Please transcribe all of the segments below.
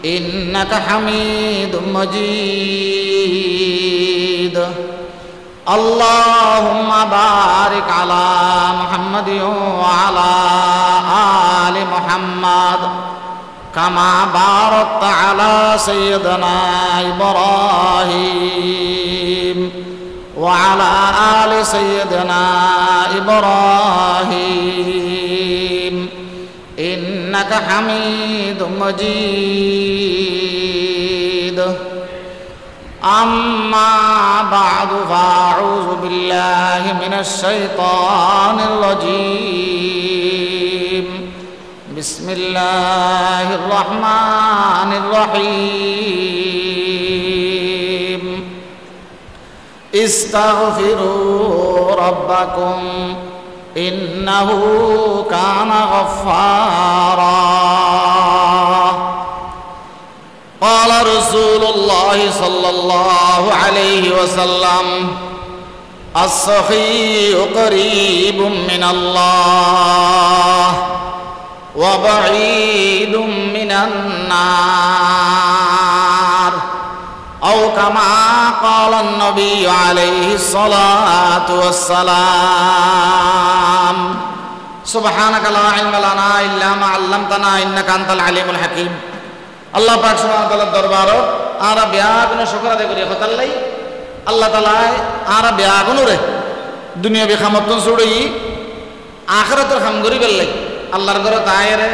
إنك حميد مجيد اللهم بارك على محمد وعلى آل محمد كما باركت على سيدنا إبراهيم وعلى آل سيدنا إبراهيم إنك حميد مجيد أما بعد فأعوذ بالله من الشيطان الرجيم بسم الله الرحمن الرحيم استغفروا ربكم إنه كان غفارا قال رسول الله صلى الله عليه وسلم السخي قريب من الله وبعيد من النار أو كما قال النبي عليه الصلاة والسلام سبحانك لا علم لنا إلا ما علمتنا إنك أنت العليم الحكيم আল্লাহ পাক সুবহানাহু ওয়া তাআলার দরবারত আরা ব্যাগুন শুকর আদায় করি হতাল্লাই আল্লাহ তাআলা আরা ব্যাগুনরে দুনিয়াবি খামতন ছুড়ি আখিরাতের খাম করি বেল্লাই আল্লাহর ঘরে তায়েরে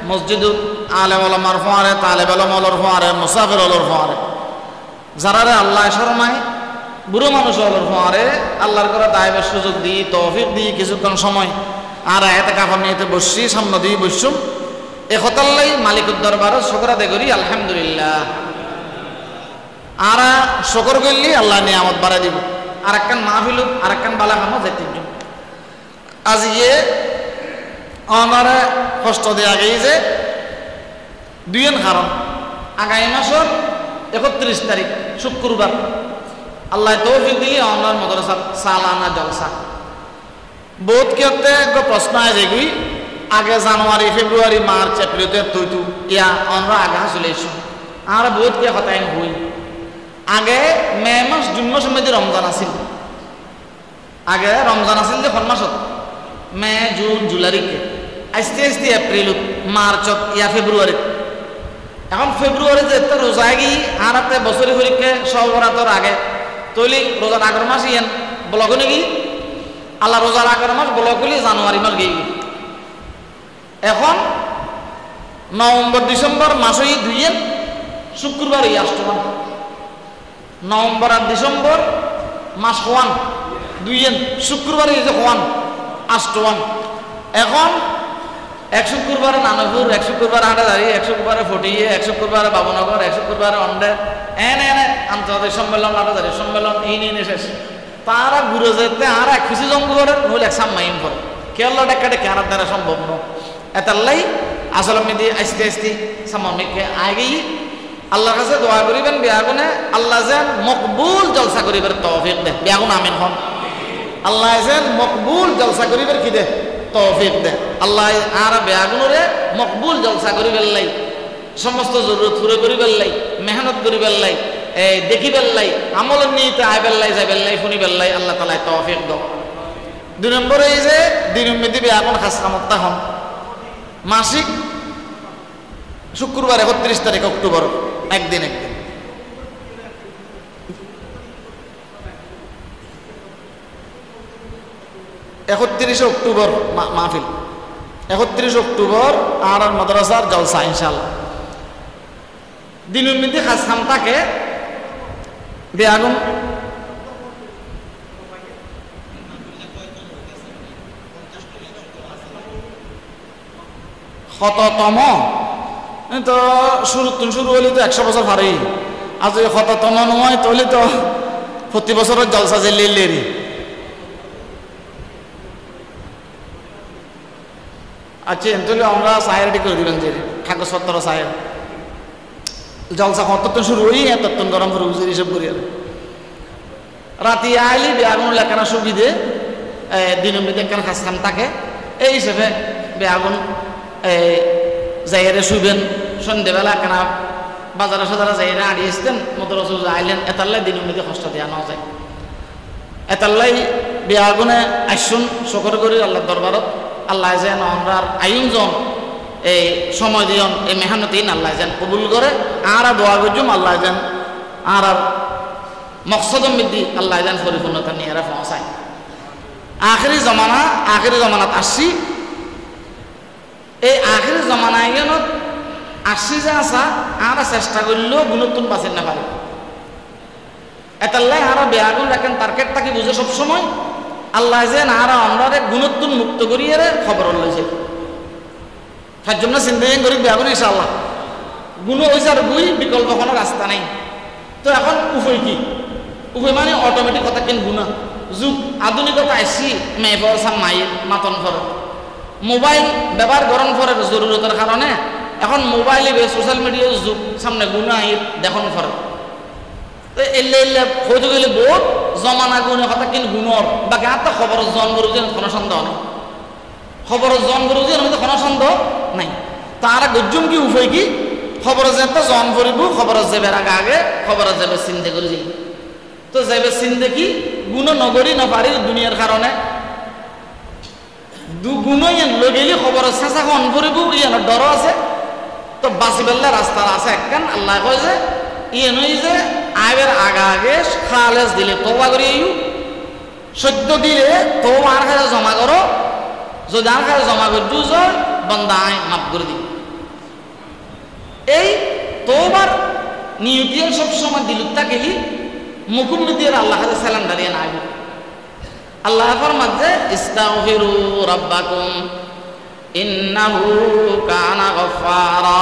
মসজিদুত আলেম ওলামার ফুয়ারে তালেব ওলামার ফুয়ারে মুসাফির ওলার ফুয়ারে যারারে আল্লাহ শরমায় বুড়ো মানুষ ওলার ফুয়ারে আল্লাহর ঘরে তায়েবের সুযোগ দিই তৌফিক দিই কিছুক্ষণ সময় আর এতে কাফন নিয়ে বসছি সামনে দিয়ে বসছুম এ হতাল্লাই মালিকুর দরবারত শুকর আদায় করি আলহামদুলিল্লাহ আরা শুকর করলি আল্লাহ নিয়ামত বাড়াই দিব আর একখান মাহফিল আর একখান বালা খামো যেতে আজ ইয়ে আমার কষ্ট দিয়ে আগেই যে দুইয়ের কারণ আগামী মাসের 31 তারিখ শুক্রবার আল্লাহ তৌফিক দিলি আমার মাদ্রাসার সালানা জলসা বহুত কেতে প্রশ্ন আছে কি আগে জানুয়ারি ফেব্রুয়ারি মার্চ এপ্রিলতে তুইতু ইয়া আমরা আগে চলে এসো আর বহুত কে কথাই হই আগে মে মাস জুন মাস মধ্যে রমজান আছিল আগে রমজান আছিল যে কোন মাসত মে জুন জুলাইকে আস্তে আস্তে এপ্রিল মার্চত ইয়া ফেব্রুয়ারি এখন ফেব্রুয়ারিতে তো রোজা গি আর একটা বছরে পরীক্ষা সবরাতর আগে তৈলি রোজার আগের মাস ইয়ান ব্লক নাকি আল্লাহ রোজার আগের মাস ব্লক হলি জানুয়ারি মাস গিয়ে এখন নভেম্বর ডিসেম্বর মাসই দুইয়ের শুক্রবার এই আষ্টমান নভেম্বর আর ডিসেম্বর মাস হওয়ান দুইয়ের শুক্রবার এই যে হওয়ান আষ্টমান এখন এক শুক্রবারে নানপুর এক শুক্রবার হাটাদারি এক শুক্রবারে ফটিয়ে এক শুক্রবারে বাবুনগর এক শুক্রবারে অন্ডে এনে আন্তর্জাতিক সম্মেলন হাটাদারি সম্মেলন এই নিয়ে শেষ তারা ঘুরে যেতে আর এক খুশি জঙ্গ করে হলে এক সাম্মাইন করে কেরলা ডাকাটে কেনার দ্বারা সম্ভব নয় এতাল্লাই আসলে মেদি আস্তে আস্তে সামমিককে আগেই আল্লাহর কাছে দোয়া করিবেন বিয়াগুনে আল্লাহ যেন মকবুল জলসা করিবার তৌফিক দে বিয়াগুন আমিন হন আল্লাহ যেন মকবুল জলসা করিবার কি দে তৌফিক দে আল্লাহ আর বিয়াগুনরে মকবুল জলসা করিবার লাই সমস্ত জরুরত পুরো করিবার লাই মেহনত করিবার লাই এই দেখিবার লাই আমল নিতে আইবার লাই যাইবার লাই শুনিবার লাই আল্লাহ তাআলা তৌফিক দাও দুই নম্বরে এই যে দিন মেদি বিয়াগুন খাস কামতা হন মাসিক শুক্রবার 31 তারিখ অক্টোবর একদিন 31 অক্টোবর মাহফিল 31 অক্টোবর আর মাদ্রাসার জলসা ইনশাআল্লাহ দিনের মধ্যে খাস খাম থাকে বেয়াগুন শততম তো শুরু হলে তো 100 বছর পারেই আজ যদি শততম নয় তাহলে তো প্রতি বছরের জলসা যে লেরি আচ্ছা তাহলে আমরা সাহেরটি করে দিবেন যে কাগজপত্র সাহের জলসা কতক্ষণ শুরু হই এতক্ষণ গরম করে উজির হিসেব করি রাতি আইলি বেআগুন লেখানা সুবিধে দিনের মধ্যে একখান খাস খাম থাকে এই হিসেবে বেআগুন যাইরে শুইবেন সন্ধ্যেবেলা কেনা বাজারে সাজারে যাইরে আড়িয়েছেন মদরসে আইলেন এতাল্লাই দিন উন্নতি কষ্ট দেওয়া না যায় এতাল্লাই বিয়া গুনে আসুন শকর করি আল্লাহ দরবারত আল্লাহ যেন আমরার আইনজন এই সময় দিয়ন এই মেহনতিন আল্লাহ যেন কবুল করে আর দোয়া করছুম আল্লাহ যেন আর মকসদম বৃদ্ধি আল্লাহ যেন পরিপূর্ণতা নিয়ে এরা পৌঁছায় আখেরি জমানাত আসছি এই আখেরি জমানায় আসি যে আসা আর চেষ্টা করলেও গুণত্বন বাঁচেন না পারে এতাল্লাই আর বেয়াগুন রাখেন টার্গেট তাকে বুঝে সবসময় আল্লাহ যেন আর আমরা গুণত্বন মুক্ত করিয়ে খবর লইছে তার জন্য চিন্তা করি বেয়াগুন ইনশাআল্লাহ গুণ হয়েছে আর গুই বিকল্প কোনো রাস্তা নেই তো এখন উপায় কি উপায় মানে অটোমেটিক কথা কেন গুণা যুগ আধুনিকতা আসছি মেয়ে পয়সা মায়ের মাতন ফরে মোবাইল ব্যবহার গরম ফরে জরুরতের কারণে এখন মোবাইলে সোশ্যাল মিডিয়ার যুগ সামনে গুণা দেখুন ফরে তো এলে এলে হয়তো গেলে বহুত জমানা গুণে কথা কিন্তু গুণর বাকি আর তো খবর জন করুছেন কোনো সন্দেহ নেই খবর জন করুছেন আমাদের কোনো সন্দেহ নাই তারা গজ্জুম কি উপায় কি খবর যে তো জন করিব খবর যাবে আগে আগে খবর যাবে চিন্তা করে যাই তো যাবে চিন্তা কি গুণ নগরী নপারি দুনিয়ার কারণে গুণ ইয়ান লৈ গেলে খবর চেঁচা অন করিব ইয়ানোর ডর আছে তো বাঁচি পেলে রাস্তা আছে একখান আল্লাহ কয় যে ইয়ে যে আইবের আগা আগে খালেজ দিলে তোবা করি সত্য দিলে তো আর খালে জমা করো যদি আর খালে জমা করে দুজন বন্দা আই মাফ করে দিই এই তোবার নিউটিয়ান সবসময় দিলুত্তা গেলি মুকুম দিয়ে আল্লাহ হাতে সালাম দাঁড়িয়ে না আইব আল্লাহ ফরমাতে ইস্তাগফিরু রাব্বাকুম ইন্নাহু কানা গফফারা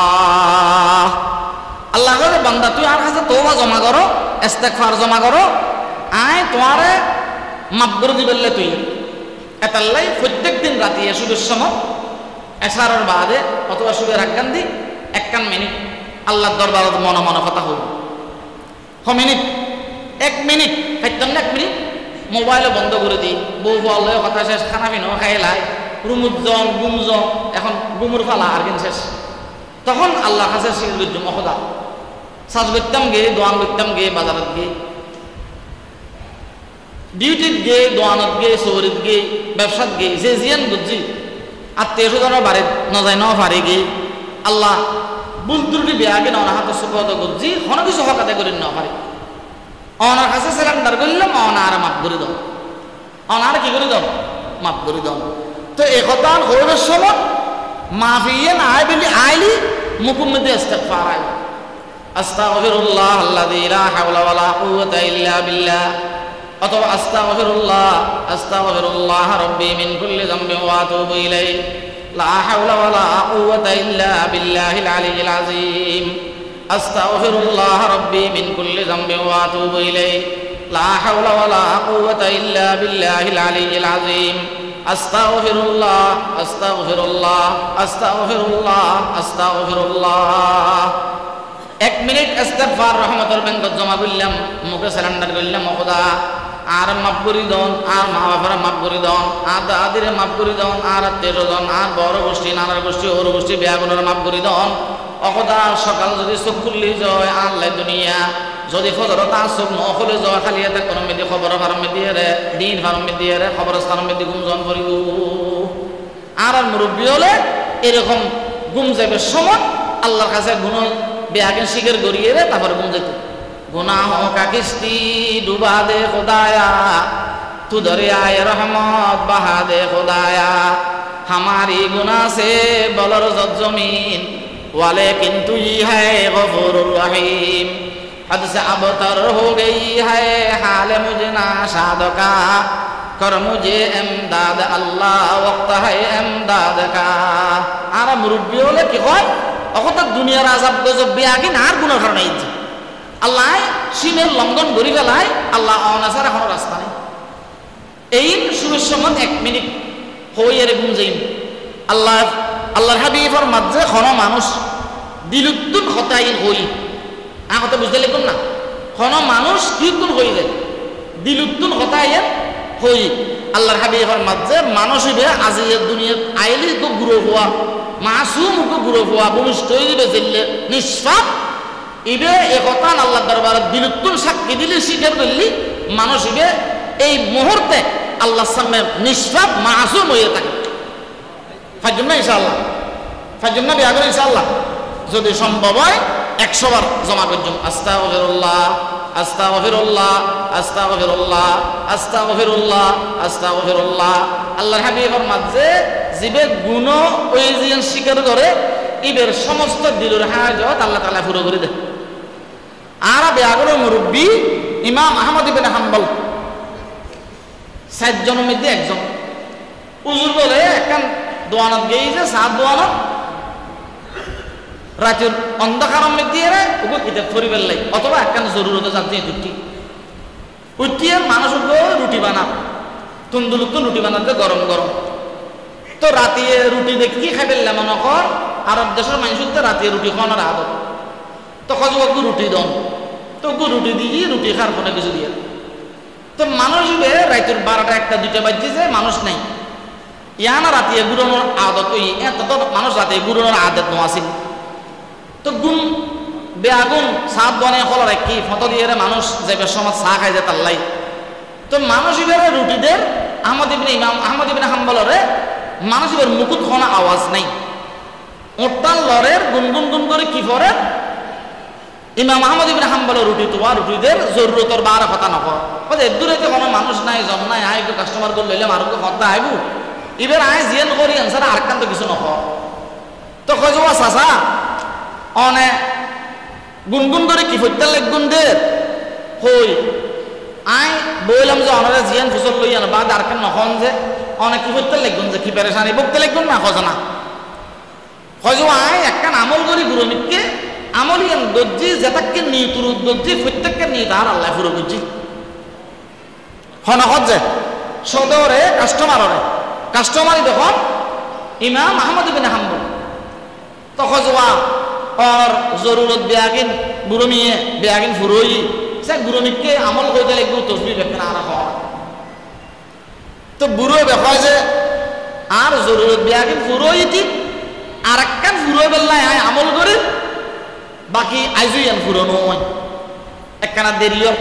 আল্লাহ বলে বান্দা তুই আর কাছে তওবা জমা করো ইস্তিগফার জমা করো আয় তোমারে মাফ করে দিবেলে তুই এতাল্লাই প্রত্যেকদিন রাতে এসবের সময় এশারের বাদে অথবা শুয়ে রাখগান দি একখান মিনিট আল্লাহর দরবারত মনে মনে কথা হল মিনিট 1 মিনিট খাইতাম না 1 মিনিট মোবাইলও বন্ধ করে দিই বউ বললে কথা শেষ খানা পিনাও খাই লাই রুমুজন গুমজন এখন গুমুর ফালা আর কিন শেষ তখন আল্লাহ কাছে শিখর মহদা সাজ করতাম গে দোয়ান করতাম গে বাজারত গে ডিউটিত গে দোয়ানত গে শহরিত গে ব্যবসাত গে যে জিয়ান বুঝছি আত্মীয় স্বজনের বাড়ি নজায় ন পারে গে আল্লাহ বুলতুরটি বেয়াগে না হাতে সুপদ বুঝছি কোনো কিছু হকাতে করে ন পারে অনার কাছে সিলিন্ডার করলাম অনার মাফ করে দাও অনার কি করে দাও মাফ করে দাও তো একথা হইবার সময় মাফিয়ে না আয় বলি আইলি মুকুম মধ্যে ইস্তিগফার আয় আস্তাগফিরুল্লাহ আল্লাযী লা হাওলা ওয়ালা কুওয়াতা ইল্লা বিল্লাহ অথবা আস্তাগফিরুল্লাহ রাব্বি মিন কুল্লি যামবিন ওয়া আতুবু ইলাইহি লা হাওলা ওয়ালা কুওয়াতা ইল্লা বিল্লাহিল আলিয়্যিল আযীম আস্তাগফিরুল্লাহ রাব্বি মিন কুল্লি যামবিন ওয়া আতুবু ইলাইহি লা হাওলা ওয়ালা কুওয়াতা ইল্লা বিল্লাহিল আলিয়্যিল আযীম আস্তাগফিরুল্লাহ আস্তাগফিরুল্লাহ আস্তাগফিরুল্লাহ আস্তাগফিরুল্লাহ 1 মিনিট ইস্তিগফার রহমতের ব্যাংকত জমা করলাম মুখে সিলিন্ডার করলাম খোদা আর মাফ করি দন আর মা বাবার মাফ করি দন আর দাদিরে মাফ করি দন আর আত্মীয়জন আর বড় গোষ্ঠী নানার গোষ্ঠী ওর গোষ্ঠী বেয়াগুনের মাফ করি দন অকদা সকাল যদি চোখ খুললি যায় আল্লাহ দুনিয়া যদি ফজর তার চোখ ন খুলে যায় খালি এটা কোনো মেদি খবর ফার্মে দিয়ে রে দিন ফার্মে দিয়ে রে খবর স্থান মেদি গুমজন করিব আর মুরব্বী হলে এরকম গুম যাবে সময় আল্লাহর কাছে গুণ বেয়াকে শিকার করিয়ে রে তারপরে গুম যেত गुनाह का किश्ती डुबा दे खुदाया तू दरियाए रहमत बहा दे खुदाया हमारी गुनाह से बलरज़त ज़मीन वाले किंतु ही है गफूरुर रहीम हद से अबतर हो गई है हाल मुझे नाशाद का कर मुझे इमदाद अल्लाह वक्त है इमदाद का आरा मुरब्बी होले की कय अखत दुनियार आजाब गजब बियागिन आर गुनाह करना इच्छा আল্লাহ সীমের লঙ্ঘন করি ফেলায় আল্লাহ অনাসার এখন রাস্তা নেই এই শুরুর সময় 1 মিনিট হয়ে ঘুম যাই আল্লাহর হাবিবর মাঝে কোনো মানুষ দিলুদ্দুন হতাই হই আগতে বুঝতে লিখুন না কোনো মানুষ দিলুদ্দুন হয়ে যায় দিলুদ্দুন হতাই হই আল্লাহর হাবিবর মাঝে মানুষ হইবে আজি দুনিয়া আইলি তো গুরু হওয়া মাসুম উকে গুরু হওয়া ভূমিষ্ঠ হয়ে যাবে জেলে নিষ্পাপ ইবে একথা আল্লাহ দরবারে দিলুত্তুল সাক্ষী দিলে স্বীকার করলি মানুষ ইবে এই মুহূর্তে আল্লাহর সামনে নিষ্পাপ মাসুম হয়ে থাকে। ফাজুম না ইনশাআল্লাহ, ফাজুম না বিয়া করে ইনশাআল্লাহ, যদি সম্ভব হয় 100 বার জমা করজুম আস্তাগফিরুল্লাহ আস্তাগফিরুল্লাহ আস্তাগফিরুল্লাহ আস্তাগফিরুল্লাহ আস্তাগফিরুল্লাহ। আল্লাহর হাবিবের মাঝে জিবে গুণ ওই জিন স্বীকার করে ইবের সমস্ত দিলের হাজত আল্লাহ তাআলা পুরো করে দেয়। আর বেয়াগর মুরব্বী ইমাম আহমদ ইবনে হাম্বল 7 জনের মধ্যে একজন উজুর বলে একখান দোয়ানত গিয়েছে, 7 দোয়ানত রাতের অন্ধকারের মধ্যে ওকে কিতাব পড়ি ফেললাই অথবা একখান জরুরত যাচ্ছে দুটি উঠিয়ে মানুষ রুটি বানা তুন্দুলুক রুটি বানাতে গরম গরম। তো রাতে রুটি দেখি কি খাই ফেললাম মনে কর আরব দেশের মানুষ তো রাতে রুটি খাওয়ানোর আদত, তো কজগু রুটি দন তো রুটি দিয়ে রুটি খাওয়ার কোনো কিছু দিয়ে তো মানুষ রাতের 12টা 1টা 2টা বাজছে যে মানুষ নাই ইয়ানা রাতে গুড়ানোর আদত এত তো মানুষ রাতে গুড়ানোর আদত নো আসিল। তো গুণ বেআগুন সাত বনে হল রাখি ফটো দিয়ে মানুষ যাবে সমাজ চা খাই যে তাল্লাই। তো মানুষ ইবের রুটিদের ইমাম আহমদ ইবনে হাম্বলরে মানুষ ইবের মুকুট কোনো আওয়াজ নাই, ওটাল লরের গুনগুন গুন করে কি করে ইমাম আহমদ ইবনে হাম্বল রুটি তোয়া রুটিদের জরুরতর 12 কথা নকর দূরেতে কোনো মানুষ নাই জম নাই আয় একটু কাস্টমার করে লইলে মানুষ কথা আইবু ইবের আয় জিয়ান করি আনসার আর কান তো কিছু নক। তো কজবা চাচা অনে গুনগুন করে কি ফইতাল লাগগুন দের হই আই বইলাম যে অনারে জিয়ান ফুসল লই আনা বাদ আর কেন নখন যে অনেক কি ফইতাল লাগগুন যে কি পেরেশানি বকতে লাগগুন না খজনা খজবা আই একখান আমল করি গুরুমিতকে আমলিয়ান দজ্জি যেটাকে নি তুরু দজ্জি প্রত্যেককে নি তার আল্লাহ ফুরো বুঝি হনখত যে সদরে কাস্টমারই দেখুন ইমাম আহমদ ইবনে হাম্বল তো খজবা और जरूरत बेआगिन गुरुमिए बेआगिन फुरोई से गुरुमिक के अमल होते लगो तस्बीह बेकना रहा तो बुरो बेखाय से आर जरूरत बेआगिन फुरोई थी आरक्कन फुरोई बल्ला आय अमल करे बाकी आइजुयान फुरोनो होय एकना देरियो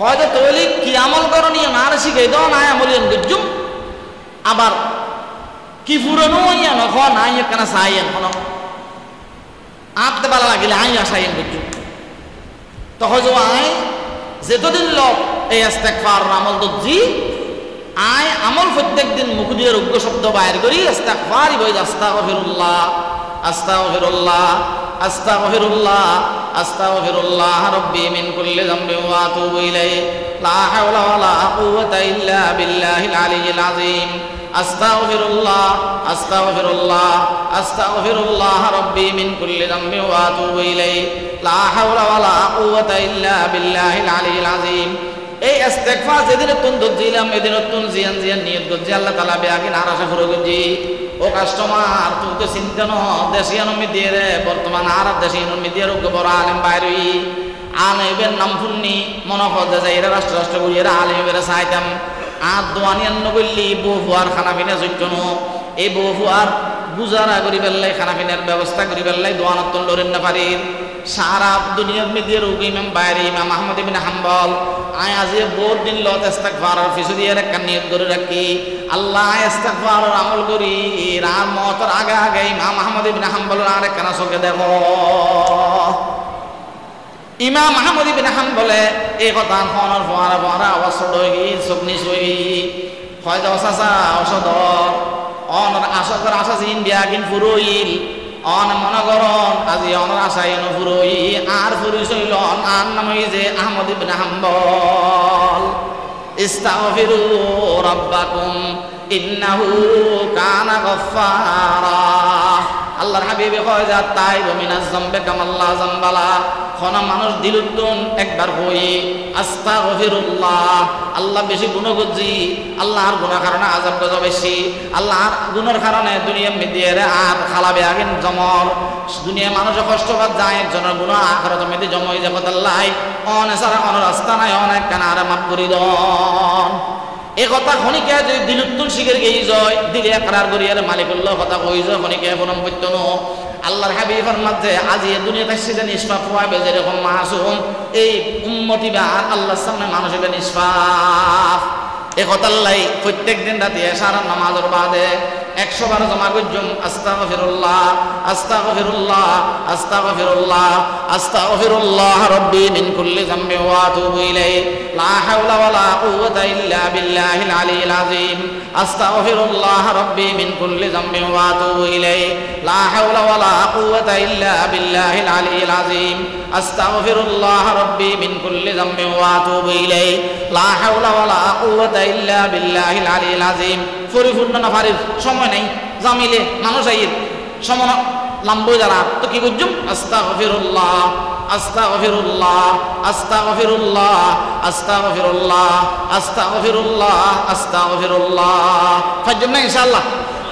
হয়তো তৈলি কি আমল করনি আর শিখাই দাও না আমলিয়ান গজুম আবার কি ফুরনো হইয়া নখন নাই একনা সাইয়েন হলো আত্মে ভালো লাগিলে আই আসাইন বুঝু তখন আই যেতদিন লোক এই ইস্তেগফার আমল দজি আই আমল প্রত্যেক দিন মুখ দিয়ে রোগ্য শব্দ বাইর করি ইস্তেগফারই বই আস্তাগফিরুল্লাহ আস্তাগফিরুল্লাহ আস্তাগফিরুল্লাহ আস্তাগফিরুল্লাহ রব্বি মিন কুল্লি যামবি ওয়া আতুবু ইলাইহি লা হাওলা ওয়ালা কুওয়াতা ইল্লা বিল্লাহিল আলিয়্যিল আযীম আস্তাগফিরুল্লাহ আস্তাগফিরুল্লাহ আস্তাগফিরুল্লাহ রব্বি মিন কুল্লি যামবি ওয়া আতুবু ইলাইহি লা হাওলা ওয়ালা কুওয়াতা ইল্লা বিল্লাহিল আলিয়্যিল আযীম। এই ইস্তেগফার যেদিন তুন দজিলাম এদিন তুন জিয়ান জিয়ান নিয়ত গজি আল্লাহ তাআলা বেআগিন আর আশা ফুরো গজি ও কাস্টমার তুই তো চিন্তা ন দেশিয়ান মিদিয়ে রে বর্তমান আর দেশিয়ান মিদিয়ে রোগ বড় আলেম বাইরই আলেমের নাম ফুন্নি মনে হতে যায় এরা রাষ্ট্র রাষ্ট্র বুঝিয়ে আলেমের চাইতাম আর দোয়ানিয়ান নগল্লি বউ ফুয়ার খানা পিনা যোগ্য এই বউ ফুয়ার গুজারা করি পেলাই খানা পিনার ব্যবস্থা করি পেলাই দোয়ানত লরেন না পারি সারা দুনিয়ার মিদিয়ে রোগ ইমাম বাইরে ইমাম আহমদ ইবনে হাম্বল আয় আজি বহুত দিন লত ইস্তেগফারের ফিসু দিয়ে একটা নিয়ত করে রাখি আল্লাহ ইস্তেগফারের আমল করি আর মওতের আগে আগে ইমাম আহমদ ইবনে হাম্বলের আর একখানা চোখে দেখো ইমাম আহমদ ইবনে হাম্বলে এই কথা ফোনের ফোয়ারা ফোয়ারা আওয়াজ হয়ে গিয়ে চোখ নিচ হয়ে গিয়ে হয় যাও চাচা ঔষধর অনর আশাকর আশা জিন বিয়াগিন ফুরইল অন মনে করন আজি অনর আশাই ফুরই আর ফুরই চইল আর নাম যে আহমদ ইবনে হাম্বল ইস্তাগফিরু রাব্বাকুম ইন্নাহু কানা গফফারা। আল্লাহর হাবিবে কয় যা তাইব মিনাজ যামবে কামাল্লা যামবালা খনা মানুষ দিলুতুন একবার হই আস্তাগফিরুল্লাহ আল্লাহ বেশি গুনাহ করছি আল্লাহর গুনাহ কারণে আযাব গজব বেশি আল্লাহর গুনার কারণে দুনিয়া মিদিয়ে আর খালাবে আগেন জমর দুনিয়া মানুষ কষ্ট পায় যায় একজনের গুনাহ আখিরাতে মিদি জমই যাব আল্লাহ অনে সারা অন রাস্তা নাই অনেক কানারে মাফ করি দন এই কথা খনিকে যদি দিলুত্তুল শিখের গেই যায় দিলে একরার করিয়ার মালিকুল্লাহ কথা কই যায় খনিকে ফোনম করতো ন আল্লাহর হাবিব ফরমাতে আজ এই দুনিয়াতে সিজে নিষ্পাপ হবে যেরকম মাসুম এই উম্মতি বা আল্লাহর সামনে মানুষ হবে নিষ্পাপ এ কথা আল্লাহ প্রত্যেক দিন রাতে সারা নামাজের বাদে 100 বার জমা করজুম আস্তাগফিরুল্লাহ আস্তাগফিরুল্লাহ আস্তাগফিরুল্লাহ আস্তাগফিরুল্লাহ রাব্বি মিন কুল্লি যামবি ওয়া আতুবু ইলাইহি লা হাওলা ওয়ালা কুওয়াতা ইল্লা বিল্লাহিল আলিয়্যিল আযীম আস্তাগফিরুল্লাহ রাব্বি মিন কুল্লি যামবি ওয়া আতুবু ইলাইহি লা হাওলা ওয়ালা কুওয়াতা ইল্লা বিল্লাহিল আলিয়্যিল আযীম আস্তাগফিরুল্লাহ রাব্বি মিন কুল্লি যামবি ওয়া আতুবু ইলাইহি লা হাওলা ওয়ালা কুওয়াতা ইল্লা বিল্লাহিল আলিয়্যিল আযীম পরিপূর্ণ না পারির সময় নাই জামিলে মানুষ আইয়ের সময় লম্বই যারা তো কি বুঝুম আস্তাগফিরুল্লাহ আস্তাগফিরুল্লাহ আস্তাগফিরুল্লাহ আস্তাগফিরুল্লাহ আস্তাগফিরুল্লাহ আস্তাগফিরুল্লাহ ফাজুম না ইনশাআল্লাহ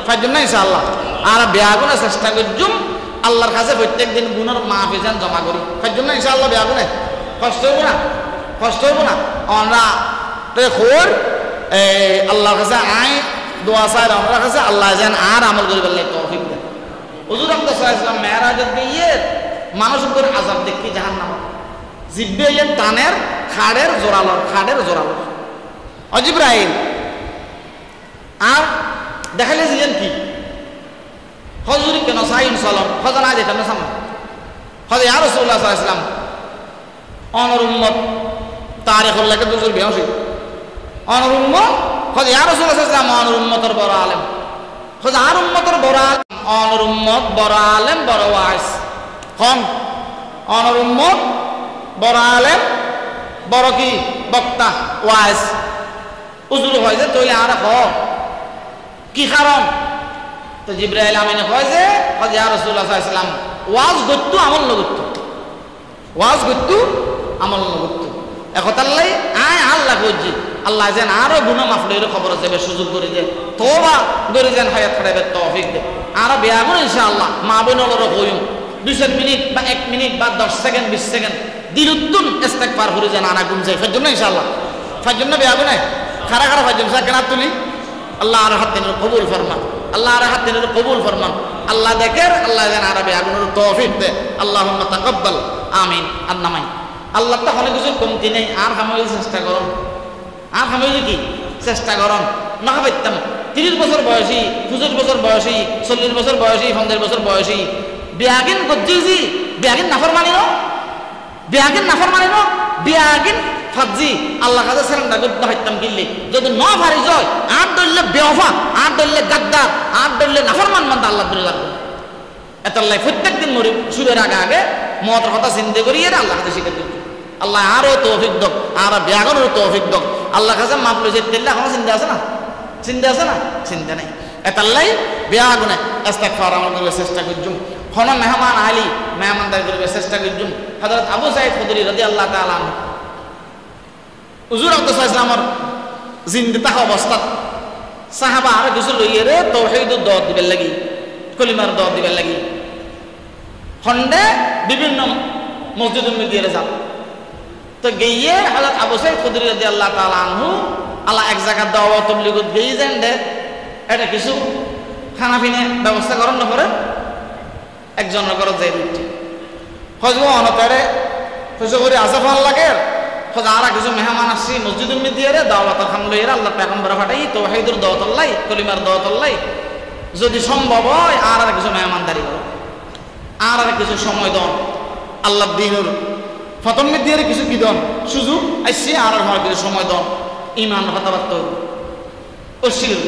ফাজুম না ইনশাআল্লাহ আর বেয়াগুনা চেষ্টা করজুম আল্লাহর কাছে প্রত্যেক দিন গুনার মাফি জান জমা করি ফাজুম না ইনশাআল্লাহ বেয়াগুনা কষ্ট হইব না কষ্ট হইব না আমরা তে খোর আল্লাহর কাছে আই দোয়া চাই আমার কাছে আল্লাহ যেন আর আমল করে বললে তৌফিক দেন হুজুর আমদাদ সাল্লাল্লাহু আলাইহি ওয়াসাল্লাম মেরাজের দিয়ে মানুষ উপর আযাব দেখি জাহান্নাম জিব্বে টানের খাড়ের জোরালো জিবরাইল আর দেখাইলে জিয়েন কি হুজুরি কেন সাইন সালাম খজানা যেটা না সামনে হযরত ইয়া রাসূলুল্লাহ সাল্লাল্লাহু আলাইহি ওয়াসাল্লাম অনর উম্মত তারিখুল লাগে দুজুর বেহসি অনর উম্মত হযরত ইয়া রাসূলুল্লাহ সাল্লাল্লাহু আলাইহি ওয়াসাল্লাম অনর উম্মতের বড় আলেম হযরত আর উম্মতের বড় আলেম অনর উম্মত বড় আলেম বড় ওয়াইজ কোন অনর উম্মত বড় আলেম বড় কি বক্তা ওয়াইজ উজুর হয় যে তুই আর হ কি কারণ তো জিবরাইল আমিন কয় যে হযরত ইয়া রাসূলুল্লাহ সাল্লাল্লাহু আলাইহি ওয়াসাল্লাম ওয়াজ গত্তু আমল নগত্তু ওয়াজ গত্তু আমল নগত্তু একতাল্লাই আয় আল্লাহ কইজি আল্লাহ যেন আরো গুনাহ মাফ লইর খবর যাবে সুযোগ করে দে তওবা করে যেন হায়াত খারাপের তৌফিক দে আর বিয়া করে ইনশাআল্লাহ মা বোনলর কইম 2 মিনিট বা 1 মিনিট বা 10 সেকেন্ড 20 সেকেন্ড দিলুত্তুন ইস্তিগফার করে যেন আনা গুম যায় ফাজুম না ইনশাআল্লাহ ফাজুম না বিয়া করে খারা খারা ফাজুম সাকেনা তুলি আল্লাহ আর হাত দিনের কবুল ফরমান আল্লাহ আর হাত দিনের কবুল ফরমান আল্লাহ দেখের আল্লাহ যেন আরবি আগুনের তৌফিক দে আল্লাহুম্মা তাকাব্বাল আমিন আন্নামাই আল্লাহ তো অনেক কিছু কমতি নেই আর হামাই চেষ্টা করুন আর হামাই কি চেষ্টা করুন না পাইতাম 30 বছর বয়সী 25 বছর বয়সী 40 বছর বয়সী 50 বছর বয়সী বিয়াগিন গজ্জিজি বিয়াগিন নাফরমানি নো বিয়াগিন ফাজি আল্লাহ কাছে সারেন্ডার করতে পারতাম কিল্লি যদি ন ভারি যায় আর দললে বেওফা আর দললে গাদ্দার আর দললে নাফরমান মান আল্লাহ দরে লাগবে এতাল্লাই প্রত্যেক দিন মরি সুরের আগে মতের কথা চিন্তা করি এর আল্লাহ কাছে শিখে দিন আল্লাহ আরো তৌফিক দক আর বিয়াগনের তৌফিক দক আল্লাহ কাছে মাপ লইছে তেল্লা কোনো চিন্তা আছে না চিন্তা নাই এতাল্লাই বিয়াগনে ইস্তিগফার আমল করবে চেষ্টা করজুম কোন মেহমান আলী মেহমানদারি করবে চেষ্টা করজুম হযরত আবু সাঈদ খুদরি রাদিয়াল্লাহু তাআলা আনহু হুজুর আমদাদ সাল্লাল্লাহু আলাইহি ওয়াসাল্লামের জিন্দা থাকা অবস্থাত সাহাবা আর কিছু লইয়ে তাওহীদের দাওয়াত দিবেন লাগি কলিমার দাওয়াত দিবেন লাগি খন্ডে বিভিন্ন মসজিদের মধ্যে যাব তো গিয়ে হযরত আবু সাঈদ খুদরি রাদিয়াল্লাহু তাআলা আনহু আল্লাহ এক জায়গা দাওয়াত তাবলীগত গিয়ে যান দে এটা কিছু খানা পিনে ব্যবস্থা করেন না করে একজনের ঘরে যাই উঠি হজব অনতারে হজব করে আসাফাল লাগে হজা আর কিছু মেহমান আসছি মসজিদের মধ্যে দাওয়াত খান লইরা আল্লাহ পয়গম্বর ফাটাই তাওহীদের দাওয়াত আল্লাহ কলিমার দাওয়াত আল্লাহ যদি সম্ভব হয় আর কিছু মেহমানদারি করো আর কিছু সময় দন আল্লাহ দিনের ফতম মধ্যে কিছু কি দন সুযোগ আসছি আর কিছু সময় দন ইমান কথাবার্তা অস্বীকার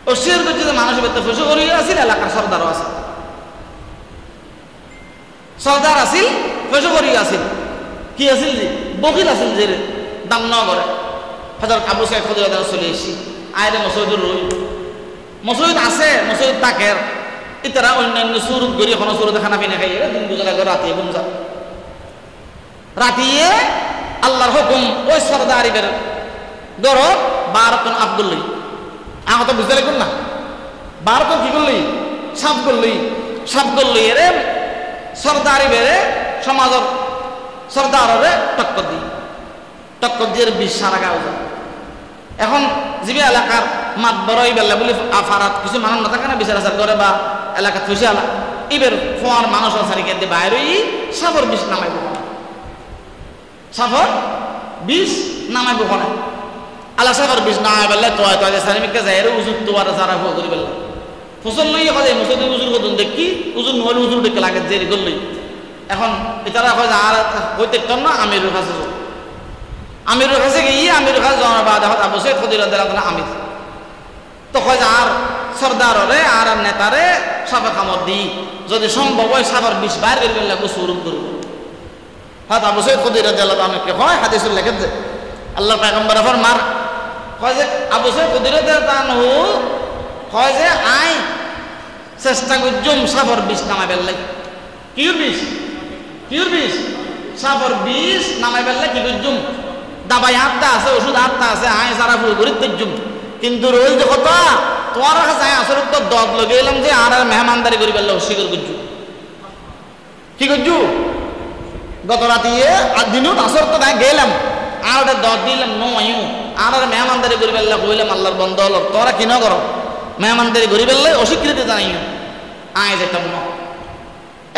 করছে যে মানুষের ভিতরে ফসল করিয়ে আসিল এলাকার সর্দারও আছে সর্দার আসিল ফসল করিয়ে আসিল কি আসিল যে বকিল আসিল যে দাম ন করে হযরত আবু সাঈদ খুদরি চলে এসেছি আয়রে মসজিদের রই মসজিদ আছে মসজিদ তাকের ইতারা অন্যান্য সুরত গড়ি কোনো সুরতে খানা পিনা খাই দিন গুজরা করে রাতিয়ে বুমজা রাতিয়ে আল্লাহর হুকুম ওই সর্দারিবের ধরো 12 টন আব্দুল্লাহ আমার তো বুঝতে লাগুন না 12 টন কি করলি সাপ করলি এরে সর্দারি বেড়ে সমাজের সর্দারে টক্কর দিয়ে 20 সারা গাও এখন যিবি এলাকার মাত বড় বেলা বলে আফারাত কিছু মানুষ না থাকে না বিচার আচার করে বা এলাকা থুসে আলা এবার ফোয়ার মানুষ সারিকে দিয়ে বাইরে সাফর বিষ নামাইব সাফর বিষ নামাইব ওখানে আল্লাহ সাফর বিষ নামাই বেলা তোয়া তোয়া সারিমিকে যাই উজুর তোয়ার যারা ভুয়া করি বেলা ফসল লই হয় মুসলিম উজুর কদুন দেখি উজুর নহলে উজুর দেখে লাগে জেরি করলই এখন এটারা হয় যে আর হইতে না আমিরের কাছে আমিরের কাছে গিয়ে আমিরের কাছে যাওয়ার বাদ এখন আবু সৈয়দ খুদির রাদিয়াল্লাহু আমির তো হয় যে আর সর্দাররে আর নেতারে সাফে খামর দিই যদি সম্ভব হয় সাফার বিষ বাইর করে ফেললে সুরুপ করব হয়তো আবু সৈয়দ খুদির রাদিয়াল্লাহু আনহুকে হয় হাদিসুল লেখেন যে আল্লাহ পয়গম্বর ফর মার হয় যে আবু সৈয়দ খুদির রাদিয়াল্লাহু আনহু হয় যে আই চেষ্টা করজুম সাফর বিষ নামাই ফেললে কিউর বিষ সাফর বিষ নামাই ফেললে কি করজুম দাবাই আটটা আছে ওষুধ আটটা আছে আই সারা ফুল করি দেখজুম কিন্তু রোজ যে কথা তোমার কাছে আসলে তো দত লগে এলাম যে আর মেহমানদারি করি ফেললে অস্বীকার করছু কি করছু গত রাতে দিনত আসর তো তাই গেলাম আর ওটা দত দিলাম নো আইও আর মেহমানদারি করি ফেললে কইলাম আল্লাহর বন্ধ হল তোরা কি না করো মেহমানদারি করি ফেললে অস্বীকৃতি জানাইও আয় যেতাম ন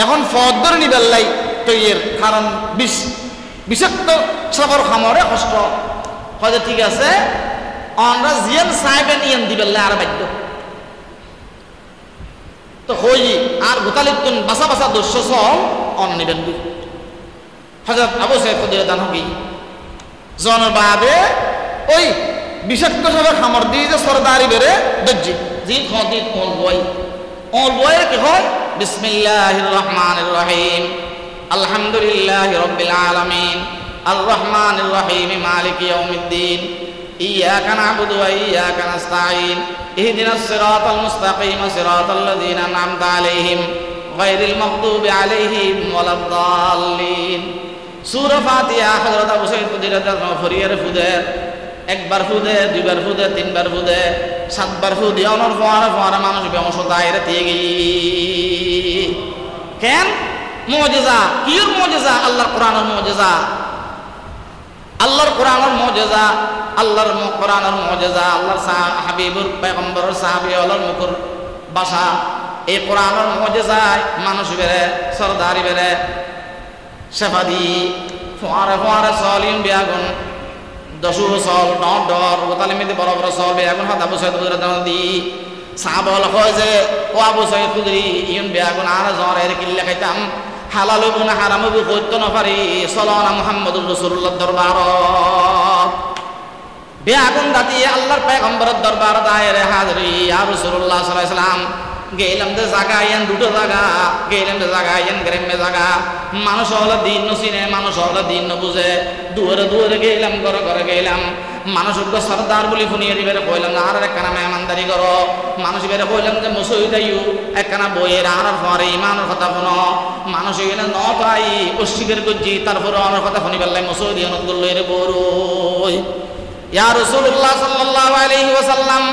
এখন ফদ ধরে নি বেল্লাই তৈয়ের কারণ বিষাক্ত সাফর খামরে কষ্ট হয়তো ঠিক আছে আমরা জিয়ান সাহেবেন ইয়ান দিবেল্লাই আর বাধ্য তো হই আর গোতালিতুন বাসা বাসা দস্য সব অন নিবেন হযরত আবু সাইদ খুদরি দান হবি জনের বাবে ওই বিষাক্ত সাফর খামর দিয়ে যে সরদারি বেরে দজ্জি জি খদি কোন বই কি হয় বিসমিল্লাহির রহমানির রহিম আলহামদুলিল্লাহি রাব্বিল আলামিন আর রহমানির রহিম মালিকি ইয়াউমিদ্দিন ইয়াকা না'বুদু ওয়া ইয়াকা নাস্তাঈন ইহদিনাস সিরাতাল মুস্তাকিম সিরাতাল লাযীনা আন'আমতা আলাইহিম গায়রিল মাগদুবি আলাইহিম ওয়ালাদ-দাল্লিন সূরা ফাতিহা হযরত আবু সাঈদ খুদরি রাদিয়াল্লাহু আনহু ফরিয়ার ফুদের একবার ফুদে দুইবার ফুদে তিনবার ফুদে সাতবার ফুদে অনর ফোয়ারা মানুষ বেমস দায়রে দিয়ে গিয়ে কেন মুজিজা কির মুজিজা আল্লাহর কোরআনের মুজিজা আল্লাহর কোরআনের মুজিজা আল্লাহর কোরআনের মুজিজা আল্লাহর হাবিবুর পয়গম্বরের সাহাবী আল্লাহর মুখর ভাষা এই কোরআনের মুজিজায় মানুষ বেরে সরদারি বেরে শেফাদি ফোয়ারা সলিম বিয়াগুন দশু সল ডর গোতালিমিতে বড় বড় সল বিয়াগুন হাত আবু সাইদ খুদরি দি সাহাবল হয় যে ও আবু সাইদ খুদরি ইউন বিয়াগুন আর জ্বরের কিল্লে খাইতাম হালাল হইব না হারাম হইব কইতে না পারি সলানা মুহাম্মদুর রাসূলুল্লাহর দরবার বিয়াগুন দাতি আল্লাহর পয়গম্বরের দরবার দায়ের হাজরি ইয়া রাসূলুল্লাহ সাল্লাল্লাহু আলাইহি ওয়াসাল্লাম গেলাম যে জায়গা আইন দুটো জায়গা গেলাম যে জায়গা আইন গ্রামে জায়গা মানুষ হলো দিন নসিনে মানুষ হলো দিন বুঝে দুয়ারে দুয়ারে গেলাম ঘরে ঘরে গেলাম মানুষ সরদার বলি শুনিয়ে দিবে কইলাম না আর একখানা মেহমানদারি করো মানুষ বেড়ে কইলাম যে মুসই তাইও একখানা বইয়ের আর পরে ইমানের কথা শুনো মানুষ এখানে ন তাই অস্বীকার করছি তারপরে আমার কথা শুনি পেলাই মুসই দিয়ে নত করলো এর বড়ই ইয়া রাসূলুল্লাহ সাল্লাল্লাহু আলাইহি ওয়াসাল্লাম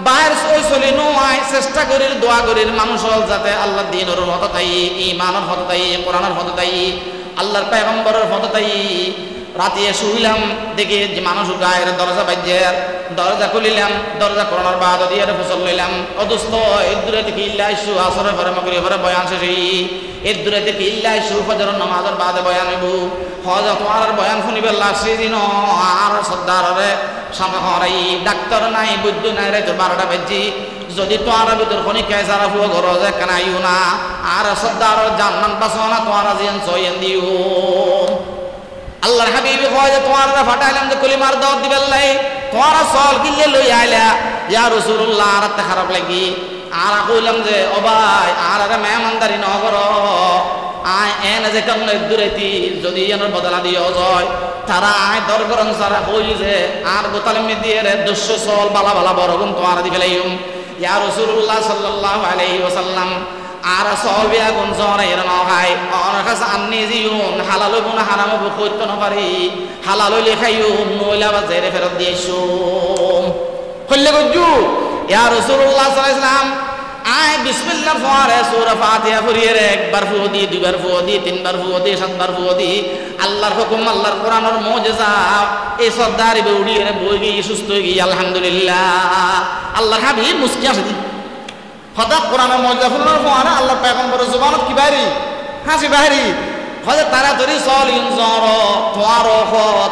বাইর ওই চলি নয় চেষ্টা করির দোয়া করির মানুষ যাতে আল্লাহ দিনের মত তাই ইমানের মত তাই কোরআনের মত তাই আল্লাহর পয়গম্বরের মত তাই রাতে শুইলাম দেখি যে মানুষ গায়ের দরজা বাজ্যের দরজা খুলিলাম দরজা করোনার বাদ দিয়ে ফসল লইলাম অদুস্ত এর দূরে থেকে ইল্লা ইস্যু আসরে ভরে মকরি ভরে বয়ান শেষ এর দূরে থেকে ইল্লা ইস্যু ফজর নামাজের বাদে বয়ান হইব হজ তোমার বয়ান শুনিবে লাস্ট দিন আর সর্দারে সামনে হরাই ডাক্তার নাই বৈদ্য নাই রে তোর 12টা বাজছি যদি তোমার ভিতর খনি কেসারা ফুয়া ঘর যে কানাইও না আর সর্দার জান্নাত বাসো না তোমার জিয়ান সয়েন দিও আল্লাহর হাবিবি কয় যে তোমার ফাটাইলাম যে কলিমার দাওয়াত দিবেলাই তোমার সল কিল্লে লই আইলা ইয়া রাসূলুল্লাহ আর তে খারাপ লাগি আর কইলাম যে ও ভাই আর মেহমানদারি ন করো আয় এনে যে কেমন দূরেতি যদি এনের বদলা দিও যায় তারা আয় দরগরন সারা কই যে আর গোতালিমি দিয়ে রে 200 সল বালা বালা বড়গুন তোমার দিবেলাইম ইয়া রাসূলুল্লাহ সাল্লাল্লাহু আলাইহি ওয়াসাল্লাম আর সহবিয়া গুণ জরে এর নহাই আর কাছে আন্নি জিউন হালাল গুণ হারাম কইত না পারি হালাল হইলে খাইও নইলা বাজারে ফেরত দিয়েছো কইলে গজু ইয়া রাসূলুল্লাহ সাল্লাল্লাহু আলাইহি ওয়াসাল্লাম আয় বিসমিল্লাহ পড়ে সূরা ফাতিহা পড়িয়ে একবার ফুঁ দি, দুইবার ফুঁ দি, তিনবার ফুঁ দি, সাতবার ফুঁ দি, আল্লাহর হুকুম, আল্লাহর কোরআনের মুজিজা, এই সর্দারি উড়িয়ে বই গিয়ে সুস্থ হয়ে গিয়ে আলহামদুলিল্লাহ। আল্লাহর হাবিব মুস্কি আসে দিন হঠাৎ কোরআনের মুজিজা ফুলার পরে আল্লাহর পয়গম্বরের জবানত কি বাইরি, হাসি বাইরি, হযরত তাড়াতাড়ি চলিন জ্বর তোমার